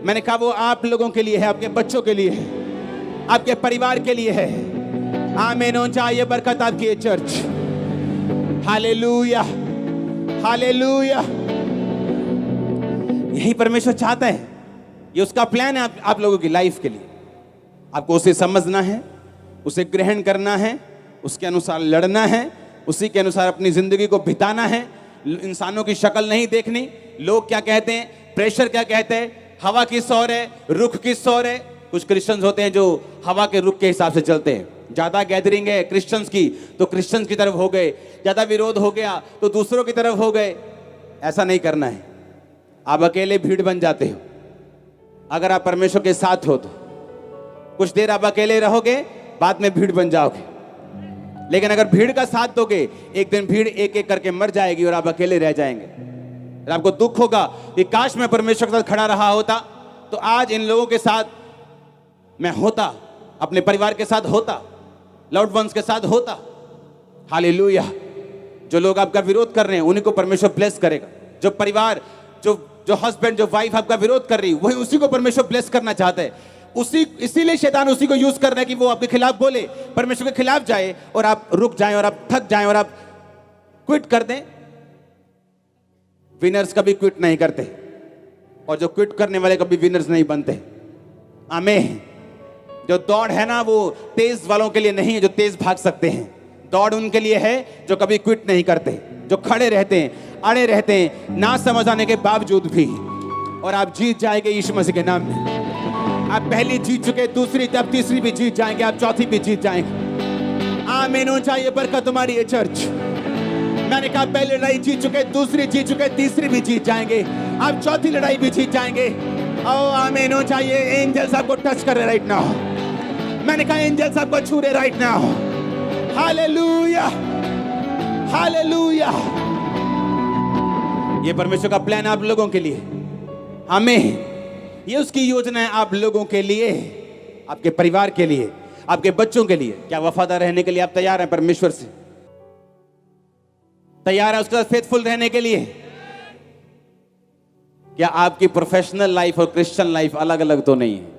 [SPEAKER 1] मैंने कहा वो आप लोगों के लिए है, आपके बच्चों के लिए है, आपके परिवार के लिए है। आमीन हो चाहिए बरकत आपकी ये चर्च। Hallelujah, hallelujah. यही परमेश्वर चाहता है, ये उसका प्लान है आप लोगों की लाइफ के लिए। आपको उसे समझना है, उसे ग्रहण करना है, उसके अनुसार लड़ना है, उसी के अनुसार अपनी जिंदगी को बिताना है। इंसानों की शक्ल नहीं देखनी, लोग क्या कहते हैं, प्रेशर क्या कहते हैं, हवा किस ओर है, रुख किस ओर है। कुछ क्रिश्चियंस होते हैं जो हवा के रुख के हिसाब से चलते हैं। ज्यादा गैदरिंग है क्रिश्चियंस की तो क्रिश्चियंस की तरफ हो गए, ज्यादा विरोध हो गया तो दूसरों की तरफ हो गए। ऐसा नहीं करना है। आप अकेले भीड़ बन जाते हो। अगर आप परमेश्वर के साथ हो तो कुछ देर आप अकेले रहोगे, बाद में भीड़ बन जाओगे। लेकिन अगर भीड़ का साथ दोगे, एक दिन भीड़ एक एक करके मर जाएगी और आप अकेले रह जाएंगे। और आपको दुख होगा कि काश मैं परमेश्वर के साथ खड़ा रहा होता तो आज इन लोगों के साथ मैं होता, अपने परिवार के साथ होता, लव्ड वंस के साथ होता। हालेलुया। जो लोग आपका विरोध कर रहे हैं उन्हीं को परमेश्वर ब्लेस करेगा। जो परिवार, जो हस्बैंड, जो वाइफ आपका विरोध कर रही है, वही उसी को परमेश्वर ब्लेस करना चाहता है। इसीलिए शैतान उसी को यूज कर रहा है कि वो आपके खिलाफ बोले, परमेश्वर के खिलाफ जाए और आप रुक जाएं और आप थक जाएं और आप क्विट कर दें। विनर्स कभी क्विट नहीं करते और जो क्विट करने वाले कभी विनर्स नहीं बनते। आमीन। जो दौड़ है ना वो तेज वालों के लिए नहीं है जो तेज भाग सकते हैं। दौड़ उनके लिए है जो कभी क्विट नहीं करते, जो खड़े रहते हैं, अड़े रहते हैं, ना समझ आने के बावजूद भी। और आप जीत जाएंगे यीशु मसीह के नाम में। आप पहली जीत चुके, दूसरी, तब तीसरी भी जीत जाएंगे, आप चौथी भी जीत जाएंगे। आमीन हो चाहिए बरकत तुम्हारी ये चर्च। मैंने कहा पहली लड़ाई जीत चुके, दूसरी जीत चुके, तीसरी भी जीत जाएंगे, आप चौथी लड़ाई भी जीत जाएंगे। ओ आमीन हो चाहिए। एंजल्स आपको टच कर रहे राइट नाउ। मैंने कहा एंजल्स आपको छू रहे राइट नाउ। Hallelujah, hallelujah. ये परमेश्वर का प्लान आप लोगों के लिए। आमीन। ये उसकी योजना है आप लोगों के लिए, आपके परिवार के लिए, आपके बच्चों के लिए। क्या वफादार रहने के लिए आप तैयार हैं परमेश्वर से? तैयार है उसके साथ फेथफुल रहने के लिए? क्या आपकी प्रोफेशनल लाइफ और क्रिश्चियन लाइफ अलग अलग तो नहीं है?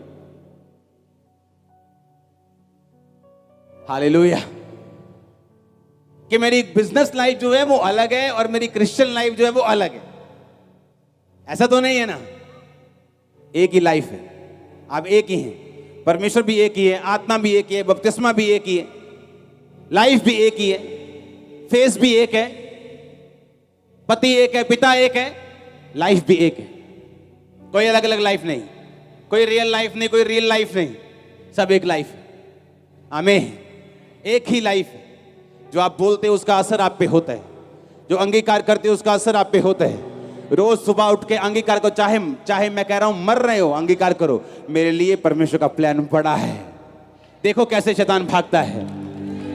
[SPEAKER 1] हालेलुया। कि मेरी बिजनेस लाइफ जो है वो अलग है और मेरी क्रिश्चियन लाइफ जो है वो अलग है, ऐसा तो नहीं है ना। एक ही लाइफ है, आप एक ही हैं, परमेश्वर भी एक ही है, आत्मा भी एक ही है, बपतिस्मा भी एक ही है, लाइफ भी एक ही है, फेस भी एक है, पति एक है, पिता एक है, लाइफ भी एक है। कोई अलग अलग लाइफ नहीं, कोई रियल लाइफ नहीं, कोई रियल लाइफ नहीं, सब एक लाइफ है। आमीन। एक ही लाइफ है। जो आप बोलते हैं उसका असर आप पे होता है, जो अंगीकार करते हो उसका असर आप पे होता है। रोज सुबह उठ के अंगीकार को, चाहे मैं कह रहा हूं मर रहे हो, अंगीकार करो, मेरे लिए परमेश्वर का प्लान बड़ा है। देखो कैसे शैतान भागता है।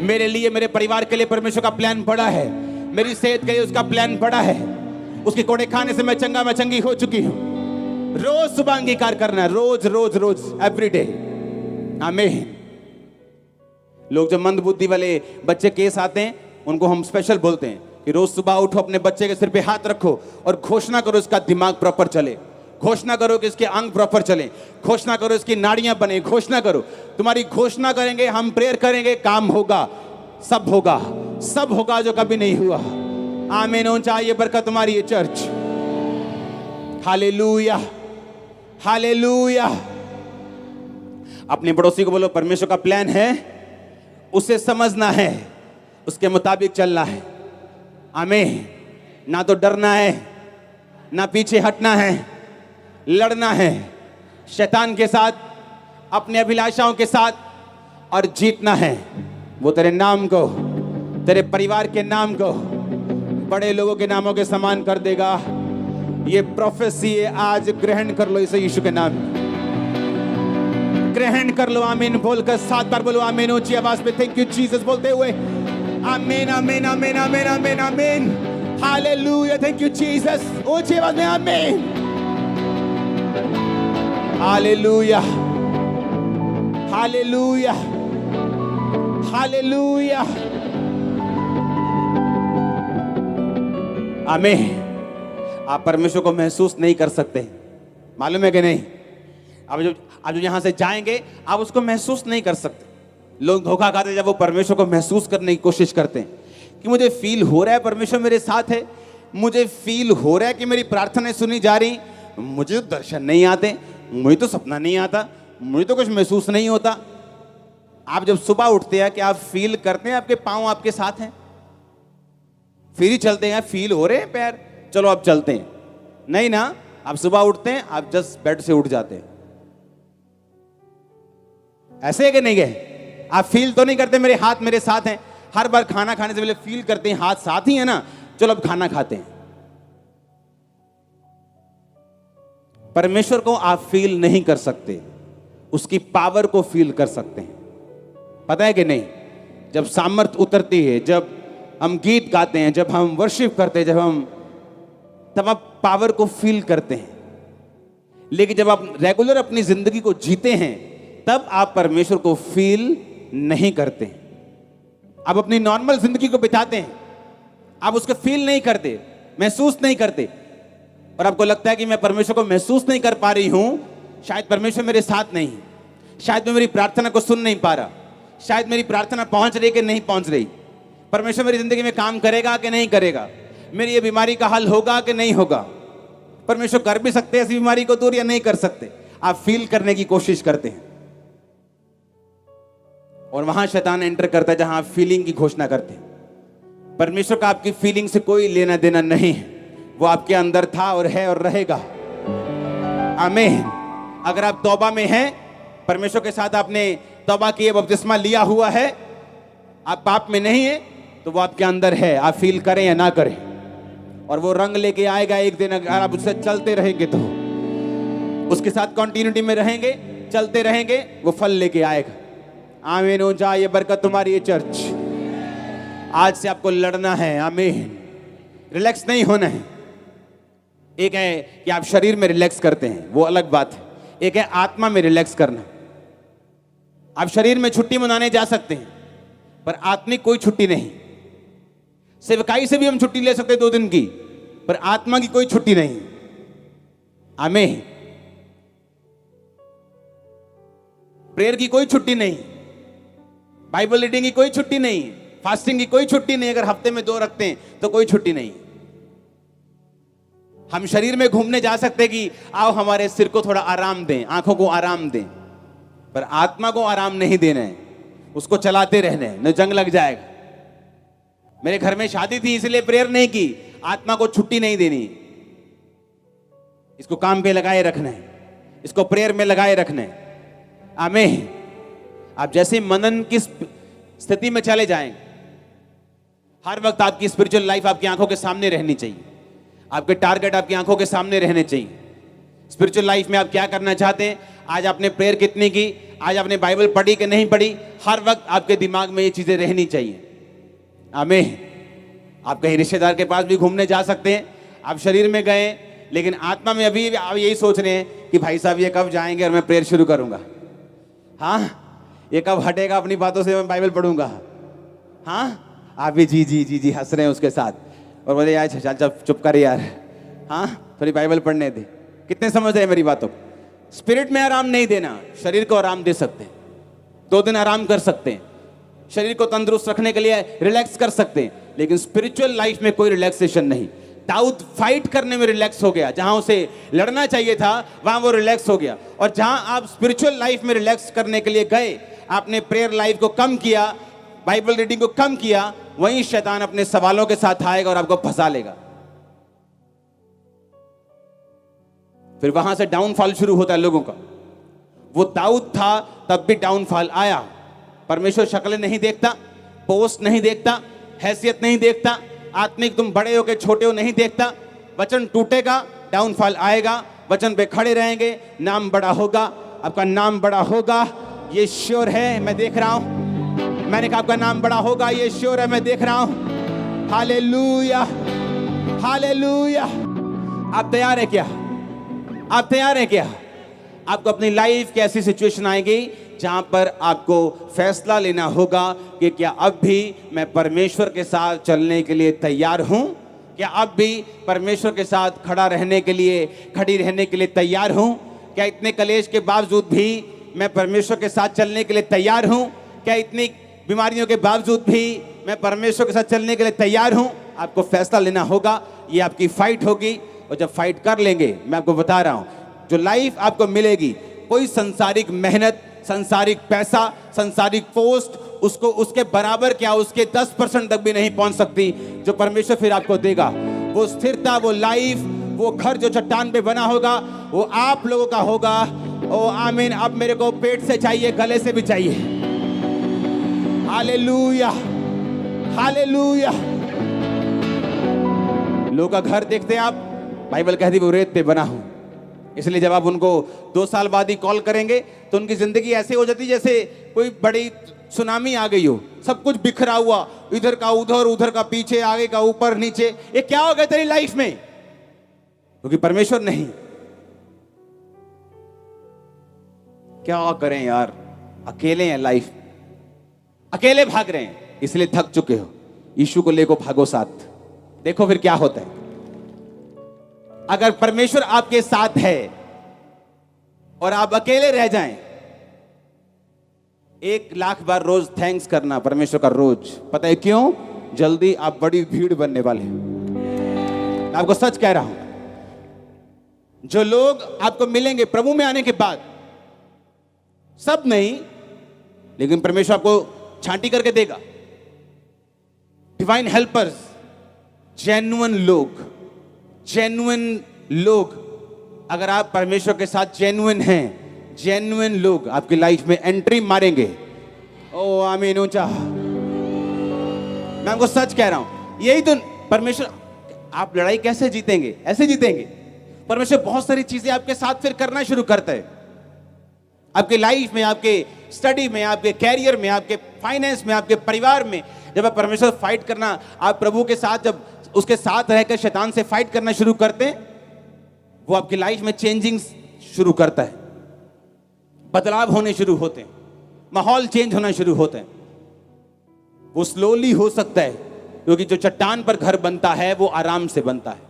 [SPEAKER 1] मेरे लिए, मेरे परिवार के लिए परमेश्वर का प्लान बड़ा है। मेरी सेहत के लिए उसका प्लान बड़ा है। उसके कोड़े खाने से मैं चंगी हो चुकी हूं। रोज सुबह अंगीकार करना है, रोज रोज रोज, एवरीडे। आमीन। लोग जो मंद बुद्धि वाले बच्चे केस आते हैं उनको हम स्पेशल बोलते हैं कि रोज सुबह उठो, अपने बच्चे के सिर पे हाथ रखो और घोषणा करो इसका दिमाग प्रॉपर चले, घोषणा करो कि इसके अंग प्रॉपर चले, घोषणा करो इसकी नाड़ियां बने, घोषणा करो। तुम्हारी घोषणा करेंगे, हम प्रेयर करेंगे, काम होगा, सब होगा, सब होगा जो कभी नहीं हुआ। आमीन हो चाहिए बरकत तुम्हारी ये चर्च। Hallelujah, hallelujah. अपने पड़ोसी को बोलो परमेश्वर का प्लान है, उसे समझना है, उसके मुताबिक चलना है। आमीन। ना तो डरना है, ना पीछे हटना है, लड़ना है शैतान के साथ, अपने अभिलाषाओं के साथ और जीतना है। वो तेरे नाम को, तेरे परिवार के नाम को बड़े लोगों के नामों के समान कर देगा। ये प्रोफेसी है, आज ग्रहण कर लो इसे यीशु के नाम में। ग्रहण कर लो। आमीन बोलकर 7 बार बोलो आमीन ऊंची आवाज में। थैंक यू जीसस बोलते हुए आमीन आमीन आमीन आमीन आमीन आमीन। हालेलुया। Thank you Jesus. ऊंची आवाज में आमीन। हालेलुया हालेलुया हालेलुया आमीन। आप परमेश्वर को महसूस नहीं कर सकते, मालूम है कि नहीं? आप जो यहां से जाएंगे आप उसको महसूस नहीं कर सकते। लोग धोखा खाते जब वो परमेश्वर को महसूस करने की कोशिश करते हैं कि मुझे फील हो रहा है परमेश्वर मेरे साथ है, मुझे फील हो रहा है कि मेरी प्रार्थनाएं सुनी जा रही, मुझे तो दर्शन नहीं आते, मुझे तो सपना नहीं आता, मुझे तो कुछ महसूस नहीं होता। आप जब सुबह उठते हैं कि आप फील करते हैं आपके पांव आपके साथ हैं, फिर ही चलते हैं, फील हो रहे हैं पैर, चलो अब चलते हैं। नहीं ना, आप सुबह उठते हैं आप जस्ट बेड से उठ जाते हैं। ऐसे है कि नहीं गए? आप फील तो नहीं करते मेरे हाथ मेरे साथ हैं? हर बार खाना खाने से पहले फील करते हैं हाथ साथ ही है ना, चलो अब खाना खाते हैं। परमेश्वर को आप फील नहीं कर सकते, उसकी पावर को फील कर सकते हैं। पता है कि नहीं? जब सामर्थ उतरती है, जब हम गीत गाते हैं, जब हम वर्शिप करते हैं, तब आप पावर को फील करते हैं। लेकिन जब आप रेगुलर अपनी जिंदगी को जीते हैं तब आप परमेश्वर को फील नहीं करते। आप अपनी नॉर्मल जिंदगी को बिताते हैं, आप उसको फील नहीं करते, महसूस नहीं करते, और आपको लगता है कि मैं परमेश्वर को महसूस नहीं कर पा रही हूं, शायद परमेश्वर मेरे साथ नहीं, शायद मैं मेरी प्रार्थना को सुन नहीं पा रहा, शायद मेरी प्रार्थना पहुंच रही कि नहीं पहुंच रही, परमेश्वर मेरी जिंदगी में काम करेगा कि नहीं करेगा, मेरी ये बीमारी का हल होगा कि नहीं होगा। परमेश्वर कर भी सकते हैं ऐसी बीमारी को दूर या नहीं कर सकते। आप फील करने की कोशिश करते हैं और वहां शैतान एंटर करता है जहां आप फीलिंग की घोषणा करते हैं। परमेश्वर का आपकी फीलिंग से कोई लेना देना नहीं है, वो आपके अंदर था और है और रहेगा। आमीन। अगर आप तौबा में हैं, परमेश्वर के साथ आपने तौबा की, बपतिस्मा लिया हुआ है, आप पाप में नहीं है, तो वो आपके अंदर है, आप फील करें या ना करें, और वो रंग लेके आएगा एक दिन। अगर आप उससे चलते रहेंगे तो, उसके साथ कंटिन्यूटी में रहेंगे, चलते रहेंगे, वो फल लेके आएगा। आमीन हो जाए। ये बरकत तुम्हारी है चर्च। आज से आपको लड़ना है। आमीन। रिलैक्स नहीं होना है। एक है कि आप शरीर में रिलैक्स करते हैं, वो अलग बात है। एक है आत्मा में रिलैक्स करना। आप शरीर में छुट्टी मनाने जा सकते हैं, पर आत्मिक कोई छुट्टी नहीं। सेवकाई से भी हम छुट्टी ले सकते हैं 2 दिन की, पर आत्मा की कोई छुट्टी नहीं। आमीन। प्रेयर की कोई छुट्टी नहीं, बाइबल रीडिंग की कोई छुट्टी नहीं, फास्टिंग की कोई छुट्टी नहीं। अगर हफ्ते में 2 रखते हैं तो कोई छुट्टी नहीं। हम शरीर में घूमने जा सकते कि आओ हमारे सिर को थोड़ा आराम दें, आंखों को आराम दें, पर आत्मा को आराम नहीं देना है, उसको चलाते रहना है, न जंग लग जाएगा। मेरे घर में शादी थी इसलिए प्रेयर नहीं की, आत्मा को छुट्टी नहीं देनी, इसको काम पे लगाए रखना है, इसको प्रेयर में लगाए रखना है। आमीन। आप जैसे मनन की स्थिति में चले जाएं, हर वक्त आपकी स्पिरिचुअल लाइफ आपकी आंखों के सामने रहनी चाहिए, आपके टारगेट आपकी आंखों के सामने रहने चाहिए। स्पिरिचुअल लाइफ में आप क्या करना चाहते हैं, आज आपने प्रेयर कितनी की, आज आपने बाइबल पढ़ी कि नहीं पढ़ी, हर वक्त आपके दिमाग में ये चीजें रहनी चाहिए। आमीन। आप कहीं रिश्तेदार के पास भी घूमने जा सकते हैं, आप शरीर में गए लेकिन आत्मा में अभी आप यही सोच रहे हैं कि भाई साहब ये कब जाएंगे और मैं प्रेयर शुरू करूंगा, हाँ ये कब हटेगा अपनी बातों से, मैं बाइबल पढ़ूंगा। हाँ आप भी जी जी जी जी हंस रहे हैं उसके साथ, और बोले यार चल चल चुप कर यार, हाँ थोड़ी बाइबल पढ़ने दे। कितने समझ रहे हैं मेरी बातों को? स्पिरिट में आराम नहीं देना, शरीर को आराम दे सकते हैं, 2 दिन आराम कर सकते हैं, शरीर को तंदुरुस्त रखने के लिए रिलैक्स कर सकते हैं, लेकिन स्पिरिचुअल लाइफ में कोई रिलैक्सेशन नहीं। दाऊद फाइट करने में रिलैक्स हो गया, जहां उसे लड़ना चाहिए था वहां वो रिलैक्स हो गया। और जहां आप स्पिरिचुअल लाइफ में रिलैक्स करने के लिए गए, आपने प्रेयर लाइफ को कम किया, बाइबल रीडिंग को कम किया, वहीं शैतान अपने सवालों के साथ आएगा और आपको फंसा लेगा। फिर वहां से डाउनफॉल शुरू होता है लोगों का। वो दाऊद था तब भी डाउनफॉल आया। परमेश्वर शक्ल नहीं देखता, पोस्ट नहीं देखता, हैसियत नहीं देखता, आत्मिक तुम बड़े हो के छोटे हो नहीं देखता। वचन टूटेगा, डाउनफॉल आएगा, वचन पे खड़े रहेंगे, नाम बड़ा होगा, आपका नाम बड़ा होगा, ये श्योर है, मैं देख रहा हूं। मैंने कहा आपका नाम बड़ा होगा, ये श्योर है, मैं देख रहा हूं। Hallelujah, hallelujah. आप तैयार हैं क्या? आप तैयार हैं क्या? आपको अपनी लाइफ की ऐसी सिचुएशन आएगी जहां पर आपको फैसला लेना होगा कि क्या अब भी मैं परमेश्वर के साथ चलने के लिए तैयार हूं? क्या अब भी परमेश्वर के साथ खड़ा रहने के लिए, खड़ी रहने के लिए तैयार हूं? क्या इतने कलेश के बावजूद भी मैं परमेश्वर के साथ चलने के लिए तैयार हूं? क्या इतनी बीमारियों के बावजूद भी मैं परमेश्वर के साथ चलने के लिए तैयार हूं? आपको फैसला लेना होगा, ये आपकी फाइट होगी। और जब फाइट कर लेंगे, मैं आपको बता रहा हूं, जो लाइफ आपको मिलेगी, कोई संसारिक मेहनत, संसारिक पैसा, संसारिक पोस्ट उसको उसके बराबर क्या, उसके 10% तक भी नहीं पहुंच सकती जो परमेश्वर फिर आपको देगा। वो स्थिरता, वो लाइफ, वो घर जो चट्टान पे बना होगा, वो आप लोगों का होगा। ओ आमीन। अब मेरे को पेट से चाहिए, गले से भी चाहिए। Hallelujah, hallelujah. लोगों का घर देखते हैं आप, बाइबल कहती है वो रेत पे बना हूं। इसलिए जब आप उनको 2 साल बाद ही कॉल करेंगे तो उनकी जिंदगी ऐसे हो जाती जैसे कोई बड़ी सुनामी आ गई हो, सब कुछ बिखरा हुआ, इधर का उधर, उधर का पीछे, आगे का ऊपर नीचे। ये क्या हो गया तेरी लाइफ में? क्योंकि परमेश्वर नहीं। क्या करें यार, अकेले हैं, लाइफ अकेले भाग रहे हैं, इसलिए थक चुके हो। यीशु को लेको भागो साथ, देखो फिर क्या होता है। अगर परमेश्वर आपके साथ है और आप अकेले रह जाएं, 1,00,000 बार रोज थैंक्स करना परमेश्वर का रोज। पता है क्यों? जल्दी आप बड़ी भीड़ बनने वाले हैं। मैं आपको सच कह रहा हूं, जो लोग आपको मिलेंगे प्रभु में आने के बाद, सब नहीं, लेकिन परमेश्वर आपको छांटी करके देगा। डिवाइन हेल्पर्स, जेन्युइन लोग, जेन्युइन लोग। अगर आप परमेश्वर के साथ जेन्युइन हैं, जेन्युइन लोग आपकी लाइफ में एंट्री मारेंगे। ओ आमीन, ऊंचा। मैं आपको सच कह रहा हूं, यही तो परमेश्वर। आप लड़ाई कैसे जीतेंगे? ऐसे जीतेंगे। परमेश्वर बहुत सारी चीजें आपके साथ फिर करना शुरू करता है, आपके लाइफ में, आपके स्टडी में, आपके कैरियर में, आपके फाइनेंस में, आपके परिवार में। जब आप परमेश्वर फाइट करना, आप प्रभु के साथ जब उसके साथ रहकर शैतान से फाइट करना शुरू करते हैं, वो आपकी लाइफ में चेंजिंग शुरू करता है, बदलाव होने शुरू होते हैं, माहौल चेंज होना शुरू होता है। वो स्लोली हो सकता है, क्योंकि जो चट्टान पर घर बनता है वो आराम से बनता है।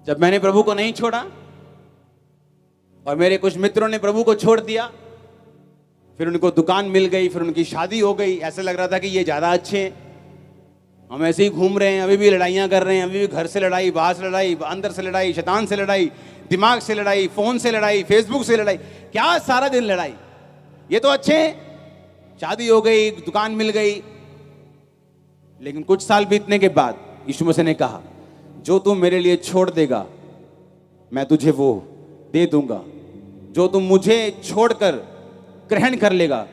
[SPEAKER 1] जब मैंने प्रभु को नहीं छोड़ा और मेरे कुछ मित्रों ने प्रभु को छोड़ दिया, फिर उनको दुकान मिल गई, फिर उनकी शादी हो गई, ऐसे लग रहा था कि ये ज्यादा अच्छे हैं, हम ऐसे ही घूम रहे हैं, अभी भी लड़ाइयाँ कर रहे हैं, अभी भी घर से लड़ाई, बाहर से लड़ाई, अंदर से लड़ाई, शैतान से लड़ाई, दिमाग से लड़ाई, फोन से लड़ाई, फेसबुक से लड़ाई, क्या सारा दिन लड़ाई। ये तो अच्छे हैं, शादी हो गई, दुकान मिल गई। लेकिन कुछ साल बीतने के बाद यीशु मसीह ने कहा, जो तू मेरे लिए छोड़ देगा मैं तुझे वो दे दूंगा, जो तुम मुझे छोड़कर ग्रहण कर लेगा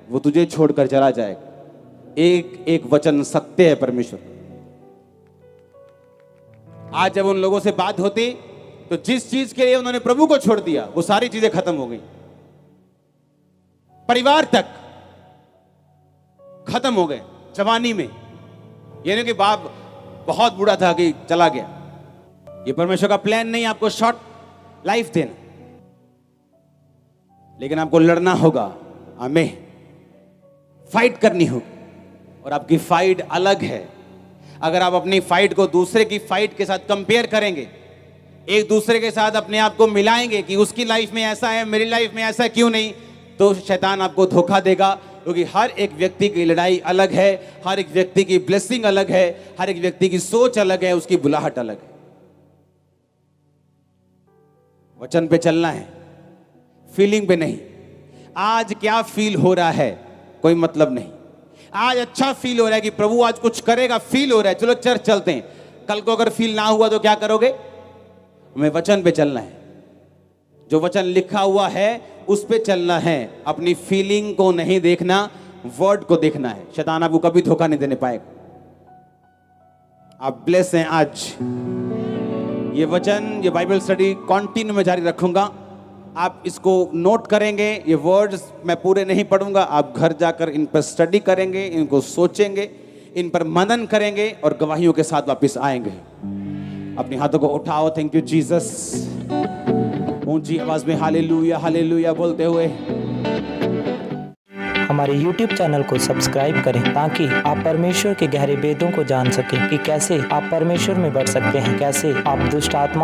[SPEAKER 1] वो तुझे छोड़कर चला जाएगा। एक एक वचन सत्य है परमेश्वर। आज जब उन लोगों से बात होती तो जिस चीज के लिए उन्होंने प्रभु को छोड़ दिया वो सारी चीजें खत्म हो गई, परिवार तक खत्म हो गए जवानी में। यानी कि बाप बहुत बूढ़ा था कि चला गया। ये परमेश्वर का प्लान नहीं आपको शॉर्ट लाइफ देना, लेकिन आपको लड़ना होगा, हमें फाइट करनी होगी। और आपकी फाइट अलग है। अगर आप अपनी फाइट को दूसरे की फाइट के साथ कंपेयर करेंगे, एक दूसरे के साथ अपने आप को मिलाएंगे कि उसकी लाइफ में ऐसा है, मेरी लाइफ में ऐसा क्यों नहीं, तो शैतान आपको धोखा देगा। क्योंकि हर एक व्यक्ति की लड़ाई अलग है, हर एक व्यक्ति की ब्लेसिंग अलग है, हर एक व्यक्ति की सोच अलग है, उसकी बुलाहट अलग है। वचन पे चलना है, फीलिंग पे नहीं। आज क्या फील हो रहा है कोई मतलब नहीं। आज अच्छा फील हो रहा है कि प्रभु आज कुछ करेगा, फील हो रहा है, चलो चर्च चलते हैं। कल को अगर फील ना हुआ तो क्या करोगे? हमें वचन पे चलना है, जो वचन लिखा हुआ है उस पे चलना है। अपनी फीलिंग को नहीं देखना, वर्ड को देखना है। शैतान आपको कभी धोखा नहीं देने पाएगा। आप ब्लेस हैं आज। ये वचन, ये बाइबल स्टडी कंटिन्यू में जारी रखूंगा। आप इसको नोट करेंगे। ये वर्ड्स मैं पूरे नहीं पढ़ूंगा, आप घर जाकर इन पर स्टडी करेंगे, इनको सोचेंगे, इन पर मनन करेंगे और गवाहियों के साथ वापस आएंगे। अपने हाथों को उठाओ। Thank you Jesus. ऊंची आवाज में हालेलुया हालेलुया बोलते हुए
[SPEAKER 2] हमारे YouTube चैनल को सब्सक्राइब करें ताकि आप परमेश्वर के गहरे भेदों को जान सकें कि कैसे आप परमेश्वर में बढ़ सकते हैं, कैसे आप दुष्ट आत्मा